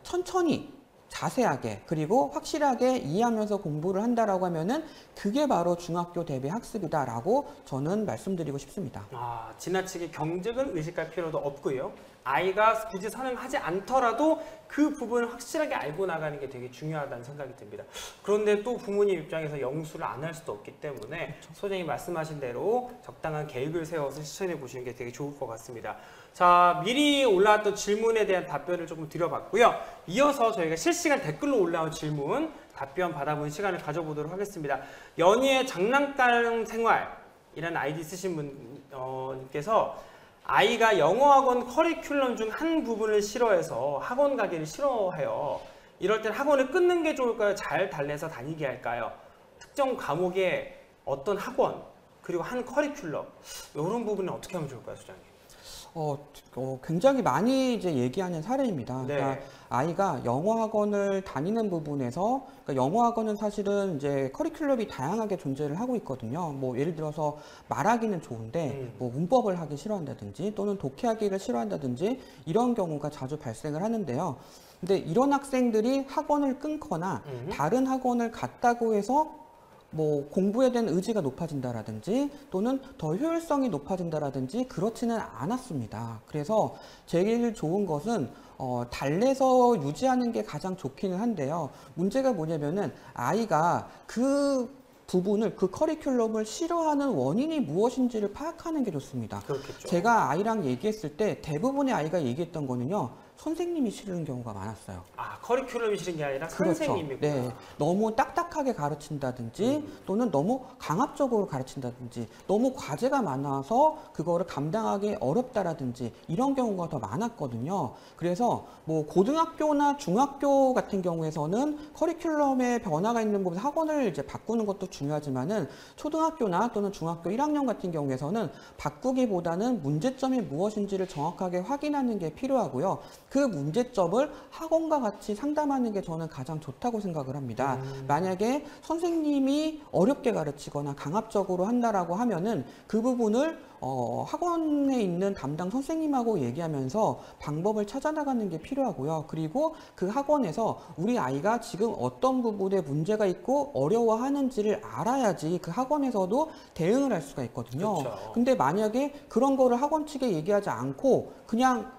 천천히 자세하게 그리고 확실하게 이해하면서 공부를 한다라고 하면은 그게 바로 중학교 대비 학습이다라고 저는 말씀드리고 싶습니다. 지나치게 경쟁을 의식할 필요도 없고요. 아이가 굳이 선행하지 않더라도 그 부분을 확실하게 알고 나가는 게 되게 중요하다는 생각이 듭니다. 그런데 또 부모님 입장에서 영수를 안 할 수도 없기 때문에 소장님 말씀하신 대로 적당한 계획을 세워서 실천해 보시는 게 되게 좋을 것 같습니다. 자, 미리 올라왔던 질문에 대한 답변을 조금 드려봤고요. 이어서 저희가 실시간 댓글로 올라온 질문 답변 받아보는 시간을 가져보도록 하겠습니다. 연희의 장난감 생활이라는 아이디 쓰신 분께서 아이가 영어학원 커리큘럼 중 한 부분을 싫어해서 학원 가기를 싫어해요. 이럴 땐 학원을 끊는 게 좋을까요? 잘 달래서 다니게 할까요? 특정 과목의 어떤 학원 그리고 한 커리큘럼 이런 부분은 어떻게 하면 좋을까요, 소장님? 굉장히 많이 이제 얘기하는 사례입니다. 네. 그러니까 아이가 영어 학원을 다니는 부분에서 그러니까 영어 학원은 사실은 이제 커리큘럼이 다양하게 존재를 하고 있거든요. 뭐 예를 들어서 말하기는 좋은데 뭐 문법을 하기 싫어한다든지 또는 독해하기를 싫어한다든지 이런 경우가 자주 발생을 하는데요. 근데 이런 학생들이 학원을 끊거나 다른 학원을 갔다고 해서 뭐 공부에 대한 의지가 높아진다라든지 또는 더 효율성이 높아진다라든지 그렇지는 않았습니다. 그래서 제일 좋은 것은 달래서 유지하는 게 가장 좋기는 한데요. 문제가 뭐냐면은 아이가 그 부분을 그 커리큘럼을 싫어하는 원인이 무엇인지를 파악하는 게 좋습니다. 그렇겠죠. 제가 아이랑 얘기했을 때 대부분의 아이가 얘기했던 거는요. 선생님이 싫은 경우가 많았어요. 커리큘럼이 싫은 게 아니라 그렇죠. 선생님이구나. 네, 너무 딱딱하게 가르친다든지 또는 너무 강압적으로 가르친다든지 너무 과제가 많아서 그거를 감당하기 어렵다라든지 이런 경우가 더 많았거든요. 그래서 뭐 고등학교나 중학교 같은 경우에서는 커리큘럼에 변화가 있는 부분 학원을 이제 바꾸는 것도 중요하지만은 초등학교나 또는 중학교 1학년 같은 경우에서는 바꾸기보다는 문제점이 무엇인지를 정확하게 확인하는 게 필요하고요. 그 문제점을 학원과 같이 상담하는 게 저는 가장 좋다고 생각을 합니다. 만약에 선생님이 어렵게 가르치거나 강압적으로 한다라고 하면은 그 부분을 학원에 있는 담당 선생님하고 얘기하면서 방법을 찾아나가는 게 필요하고요. 그리고 그 학원에서 우리 아이가 지금 어떤 부분에 문제가 있고 어려워하는지를 알아야지 그 학원에서도 대응을 할 수가 있거든요. 그렇죠. 근데 만약에 그런 거를 학원 측에 얘기하지 않고 그냥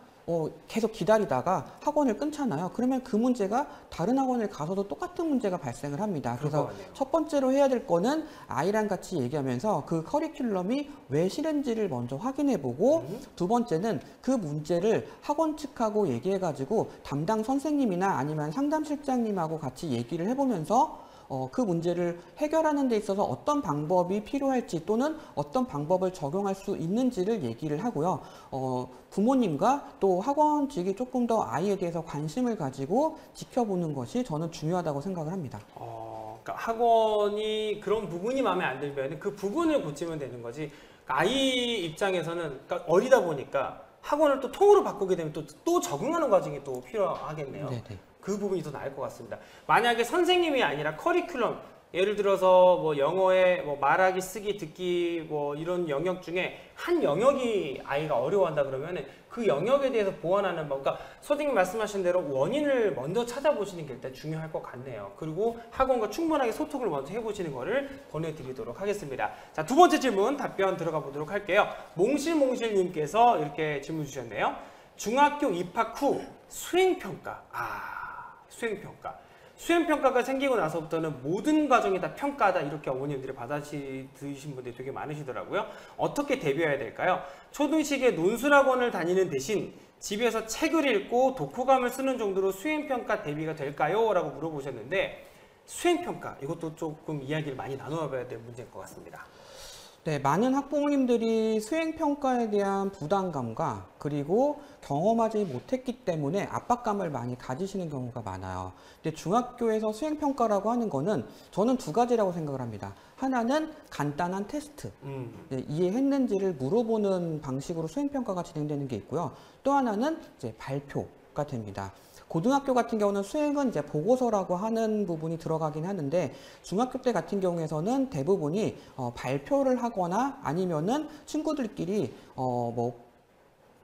계속 기다리다가 학원을 끊잖아요. 그러면 그 문제가 다른 학원을 가서도 똑같은 문제가 발생을 합니다. 그래서 첫 번째로 해야 될 거는 아이랑 같이 얘기하면서 그 커리큘럼이 왜 싫은지를 먼저 확인해보고 두 번째는 그 문제를 학원 측하고 얘기해가지고 담당 선생님이나 아니면 상담실장님하고 같이 얘기를 해보면서 그 문제를 해결하는 데 있어서 어떤 방법이 필요할지 또는 어떤 방법을 적용할 수 있는지를 얘기를 하고요. 부모님과 또 학원 측이 조금 더 아이에 대해서 관심을 가지고 지켜보는 것이 저는 중요하다고 생각을 합니다. 그러니까 학원이 그런 부분이 마음에 안 들면 그 부분을 고치면 되는 거지 아이 입장에서는 그러니까 어리다 보니까 학원을 또 통으로 바꾸게 되면 또 적응하는 과정이 또 필요하겠네요. 네네. 그 부분이 더 나을 것 같습니다. 만약에 선생님이 아니라 커리큘럼, 예를 들어서 뭐 영어에 뭐 말하기, 쓰기, 듣기 뭐 이런 영역 중에 한 영역이 아이가 어려워한다 그러면은 그 영역에 대해서 보완하는 뭐, 그러니까 선생님 말씀하신 대로 원인을 먼저 찾아보시는 게 일단 중요할 것 같네요. 그리고 학원과 충분하게 소통을 먼저 해보시는 거를 권해드리도록 하겠습니다. 자, 두 번째 질문 답변 들어가 보도록 할게요. 몽실몽실님께서 이렇게 질문 주셨네요. 중학교 입학 후 수행평가. 수행평가. 수행평가가 생기고 나서부터는 모든 과정이 다 평가다, 이렇게 어머님들이 받아들이신 분들이 되게 많으시더라고요. 어떻게 대비해야 될까요? 초등식의 논술학원을 다니는 대신 집에서 책을 읽고 독후감을 쓰는 정도로 수행평가 대비가 될까요? 라고 물어보셨는데, 수행평가, 이것도 조금 이야기를 많이 나눠봐야 될 문제인 것 같습니다. 네, 많은 학부모님들이 수행평가에 대한 부담감과 그리고 경험하지 못했기 때문에 압박감을 많이 가지시는 경우가 많아요. 근데 중학교에서 수행평가라고 하는 거는 저는 두 가지라고 생각을 합니다. 하나는 간단한 테스트, 네, 이해했는지를 물어보는 방식으로 수행평가가 진행되는 게 있고요. 또 하나는 이제 발표가 됩니다. 고등학교 같은 경우는 수행은 이제 보고서라고 하는 부분이 들어가긴 하는데, 중학교 때 같은 경우에서는 대부분이 발표를 하거나 아니면은 친구들끼리 뭐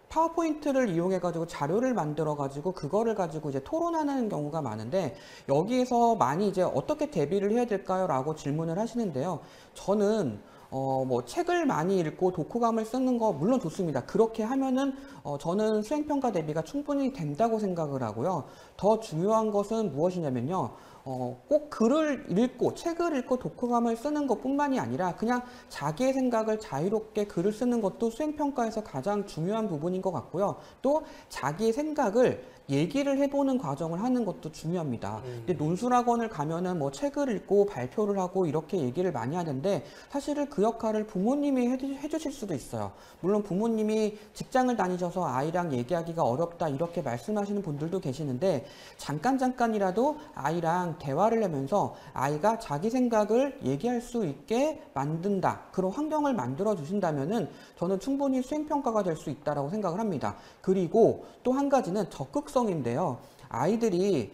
파워포인트를 이용해 가지고 자료를 만들어 가지고 그거를 가지고 이제 토론하는 경우가 많은데, 여기에서 많이 이제 어떻게 대비를 해야 될까요? 라고 질문을 하시는데요. 저는 뭐 책을 많이 읽고 독후감을 쓰는 거 물론 좋습니다. 그렇게 하면은 저는 수행평가 대비가 충분히 된다고 생각을 하고요. 더 중요한 것은 무엇이냐면요. 꼭 글을 읽고 책을 읽고 독후감을 쓰는 것뿐만이 아니라 그냥 자기의 생각을 자유롭게 글을 쓰는 것도 수행평가에서 가장 중요한 부분인 것 같고요. 또 자기의 생각을 얘기를 해보는 과정을 하는 것도 중요합니다. 근데 논술학원을 가면은 뭐 책을 읽고 발표를 하고 이렇게 얘기를 많이 하는데, 사실은 그 역할을 부모님이 해주실 수도 있어요. 물론 부모님이 직장을 다니셔서 아이랑 얘기하기가 어렵다 이렇게 말씀하시는 분들도 계시는데, 잠깐이라도 아이랑 대화를 하면서 아이가 자기 생각을 얘기할 수 있게 만든다, 그런 환경을 만들어 주신다면은 저는 충분히 수행평가가 될 수 있다고 생각을 합니다. 그리고 또 한 가지는 적극성인데요. 아이들이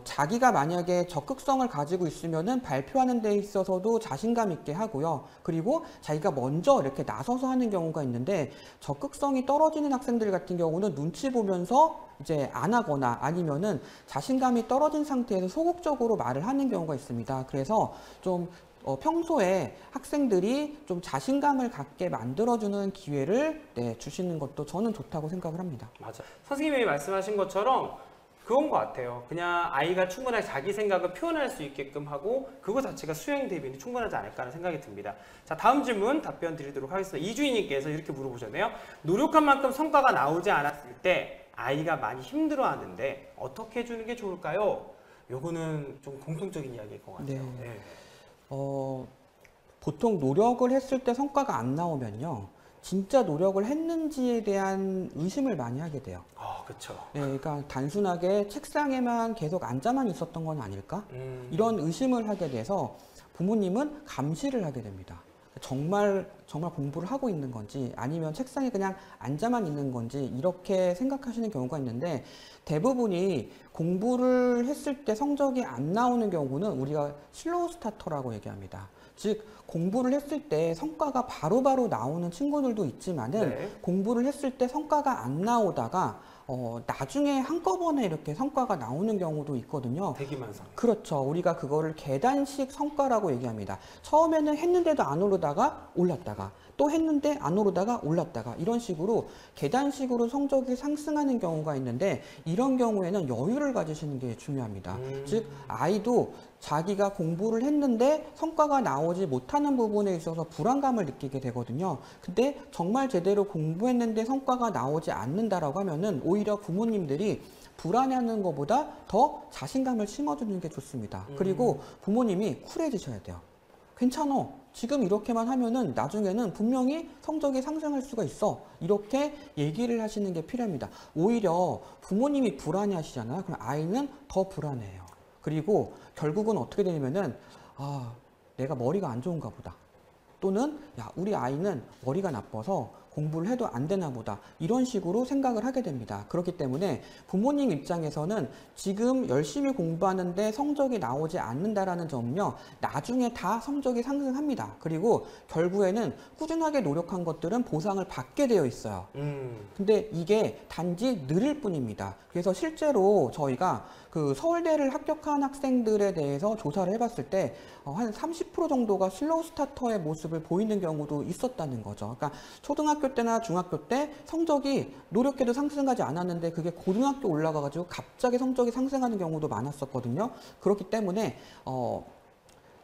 자기가 만약에 적극성을 가지고 있으면은 발표하는 데 있어서도 자신감 있게 하고요. 그리고 자기가 먼저 이렇게 나서서 하는 경우가 있는데, 적극성이 떨어지는 학생들 같은 경우는 눈치 보면서 이제 안 하거나 아니면은 자신감이 떨어진 상태에서 소극적으로 말을 하는 경우가 있습니다. 그래서 좀 평소에 학생들이 좀 자신감을 갖게 만들어주는 기회를 주시는 것도 저는 좋다고 생각을 합니다. 맞아. 선생님이 말씀하신 것처럼 그건 것 같아요. 그냥 아이가 충분하게 자기 생각을 표현할 수 있게끔 하고, 그거 자체가 수행 대비는 충분하지 않을까 하는 생각이 듭니다. 자, 다음 질문 답변 드리도록 하겠습니다. 이주인님께서 이렇게 물어보셨네요. 노력한 만큼 성과가 나오지 않았을 때 아이가 많이 힘들어하는데 어떻게 해주는 게 좋을까요? 요거는 좀 공통적인 이야기일 것 같아요. 네. 네. 보통 노력을 했을 때 성과가 안 나오면요, 진짜 노력을 했는지에 대한 의심을 많이 하게 돼요. 그렇죠. 네, 그러니까 단순하게 책상에만 계속 앉아만 있었던 건 아닐까? 이런 의심을 하게 돼서 부모님은 감시를 하게 됩니다. 정말 공부를 하고 있는 건지 아니면 책상에 그냥 앉아만 있는 건지 이렇게 생각하시는 경우가 있는데, 대부분이 공부를 했을 때 성적이 안 나오는 경우는 우리가 슬로우 스타터라고 얘기합니다. 즉 공부를 했을 때 성과가 바로바로 나오는 친구들도 있지만은, 네. 공부를 했을 때 성과가 안 나오다가 나중에 한꺼번에 이렇게 성과가 나오는 경우도 있거든요. 대기만성. 그렇죠. 우리가 그거를 계단식 성과라고 얘기합니다. 처음에는 했는데도 안 오르다가 올랐다가, 또 했는데 안 오르다가 올랐다가, 이런 식으로 계단식으로 성적이 상승하는 경우가 있는데, 이런 경우에는 여유를 가지시는 게 중요합니다. 즉 아이도 자기가 공부를 했는데 성과가 나오지 못하는 부분에 있어서 불안감을 느끼게 되거든요. 근데 정말 제대로 공부했는데 성과가 나오지 않는다라고 하면은 오히려 부모님들이 불안해하는 것보다 더 자신감을 심어주는 게 좋습니다. 그리고 부모님이 쿨해지셔야 돼요. 괜찮아. 지금 이렇게만 하면은 나중에는 분명히 성적이 상승할 수가 있어. 이렇게 얘기를 하시는 게 필요합니다. 오히려 부모님이 불안해 하시잖아요. 그럼 아이는 더 불안해요. 그리고 결국은 어떻게 되냐면은, 내가 머리가 안 좋은가 보다. 또는 야, 우리 아이는 머리가 나빠서 공부를 해도 안 되나 보다 이런 식으로 생각을 하게 됩니다. 그렇기 때문에 부모님 입장에서는 지금 열심히 공부하는데 성적이 나오지 않는다라는 점은요, 나중에 다 성적이 상승합니다. 그리고 결국에는 꾸준하게 노력한 것들은 보상을 받게 되어 있어요. 근데 이게 단지 느릴 뿐입니다. 그래서 실제로 저희가 그 서울대를 합격한 학생들에 대해서 조사를 해봤을 때 한 30% 정도가 슬로우 스타터의 모습을 보이는 경우도 있었다는 거죠. 그러니까 초등학교 때나 중학교 때 성적이 노력해도 상승하지 않았는데 그게 고등학교 올라가가지고 갑자기 성적이 상승하는 경우도 많았었거든요. 그렇기 때문에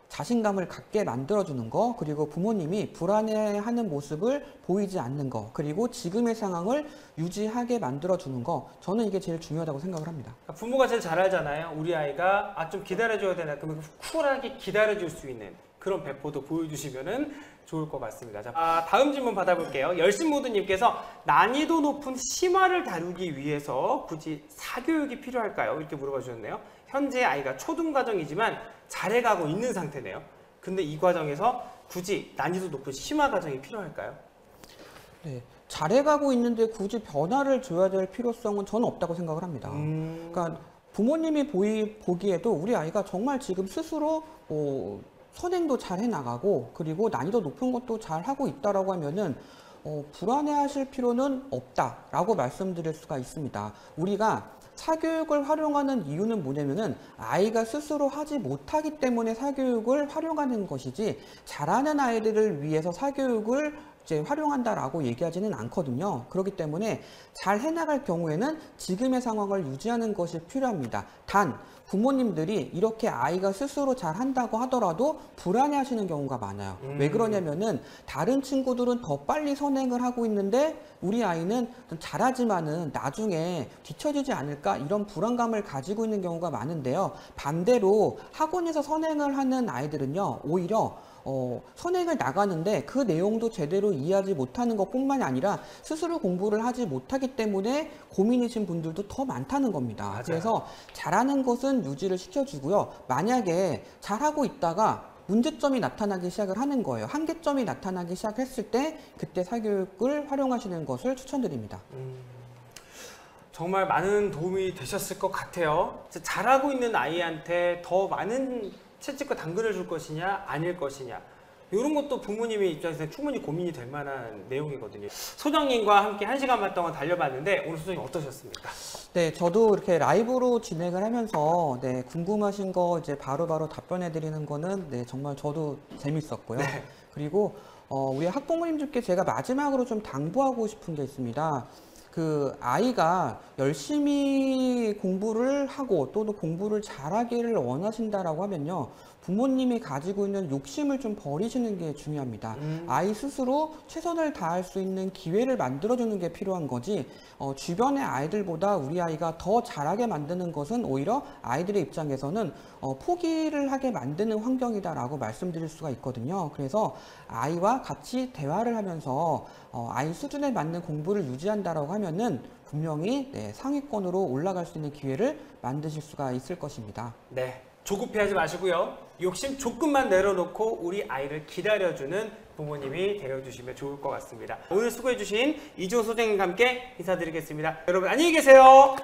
자신감을 갖게 만들어주는 거, 그리고 부모님이 불안해하는 모습을 보이지 않는 거, 그리고 지금의 상황을 유지하게 만들어주는 거, 저는 이게 제일 중요하다고 생각을 합니다. 부모가 제일 잘 알잖아요. 우리 아이가 좀 기다려줘야 되나, 그러면 쿨하게 기다려줄 수 있는 그런 배포도 보여주시면 좋을 것 같습니다. 자, 다음 질문 받아볼게요. 열심모드님께서 난이도 높은 심화를 다루기 위해서 굳이 사교육이 필요할까요? 이렇게 물어봐 주셨네요. 현재 아이가 초등과정이지만 잘해가고 있는 상태네요. 근데 이 과정에서 굳이 난이도 높은 심화 과정이 필요할까요? 네, 잘해가고 있는데 굳이 변화를 줘야 될 필요성은 저는 없다고 생각을 합니다. 그러니까 부모님이 보기에도 우리 아이가 정말 지금 스스로 선행도 잘 해나가고 그리고 난이도 높은 것도 잘 하고 있다라고 하면은 불안해하실 필요는 없다라고 말씀드릴 수가 있습니다. 우리가 사교육을 활용하는 이유는 뭐냐면은 아이가 스스로 하지 못하기 때문에 사교육을 활용하는 것이지 잘하는 아이들을 위해서 사교육을 이제 활용한다라고 얘기하지는 않거든요. 그렇기 때문에 잘 해나갈 경우에는 지금의 상황을 유지하는 것이 필요합니다. 단 부모님들이 이렇게 아이가 스스로 잘 한다고 하더라도 불안해 하시는 경우가 많아요. 왜 그러냐면은 다른 친구들은 더 빨리 선행을 하고 있는데 우리 아이는 잘하지만은 나중에 뒤처지지 않을까 이런 불안감을 가지고 있는 경우가 많은데요. 반대로 학원에서 선행을 하는 아이들은요, 오히려 선행을 나가는데 그 내용도 제대로 이해하지 못하는 것뿐만이 아니라 스스로 공부를 하지 못하기 때문에 고민이신 분들도 더 많다는 겁니다. 맞아요. 그래서 잘하는 것은 유지를 시켜주고요. 만약에 잘하고 있다가 문제점이 나타나기 시작을 하는 거예요. 한계점이 나타나기 시작했을 때 그때 사교육을 활용하시는 것을 추천드립니다. 정말 많은 도움이 되셨을 것 같아요. 잘하고 있는 아이한테 더 많은 채찍과 당근을 줄 것이냐 아닐 것이냐, 이런 것도 부모님의 입장에서 충분히 고민이 될 만한 내용이거든요. 소장님과 함께 1시간 반 동안 달려봤는데 오늘 소장님 어떠셨습니까? 네, 저도 이렇게 라이브로 진행을 하면서 궁금하신 거 이제 바로바로 답변해 드리는 거는 정말 저도 재밌었고요. 네. 그리고 우리 학부모님들께 제가 마지막으로 좀 당부하고 싶은 게 있습니다. 그 아이가 열심히 공부를 하고 또 공부를 잘하기를 원하신다라고 하면요, 부모님이 가지고 있는 욕심을 좀 버리시는 게 중요합니다. 아이 스스로 최선을 다할 수 있는 기회를 만들어주는 게 필요한 거지, 주변의 아이들보다 우리 아이가 더 잘하게 만드는 것은 오히려 아이들의 입장에서는 포기를 하게 만드는 환경이다라고 말씀드릴 수가 있거든요. 그래서 아이와 같이 대화를 하면서 아이 수준에 맞는 공부를 유지한다라고 하면은 분명히 상위권으로 올라갈 수 있는 기회를 만드실 수가 있을 것입니다. 네, 조급해하지 마시고요. 욕심 조금만 내려놓고 우리 아이를 기다려주는 부모님이 되어주시면 좋을 것 같습니다. 오늘 수고해주신 이주호 소장님과 함께 인사드리겠습니다. 여러분 안녕히 계세요.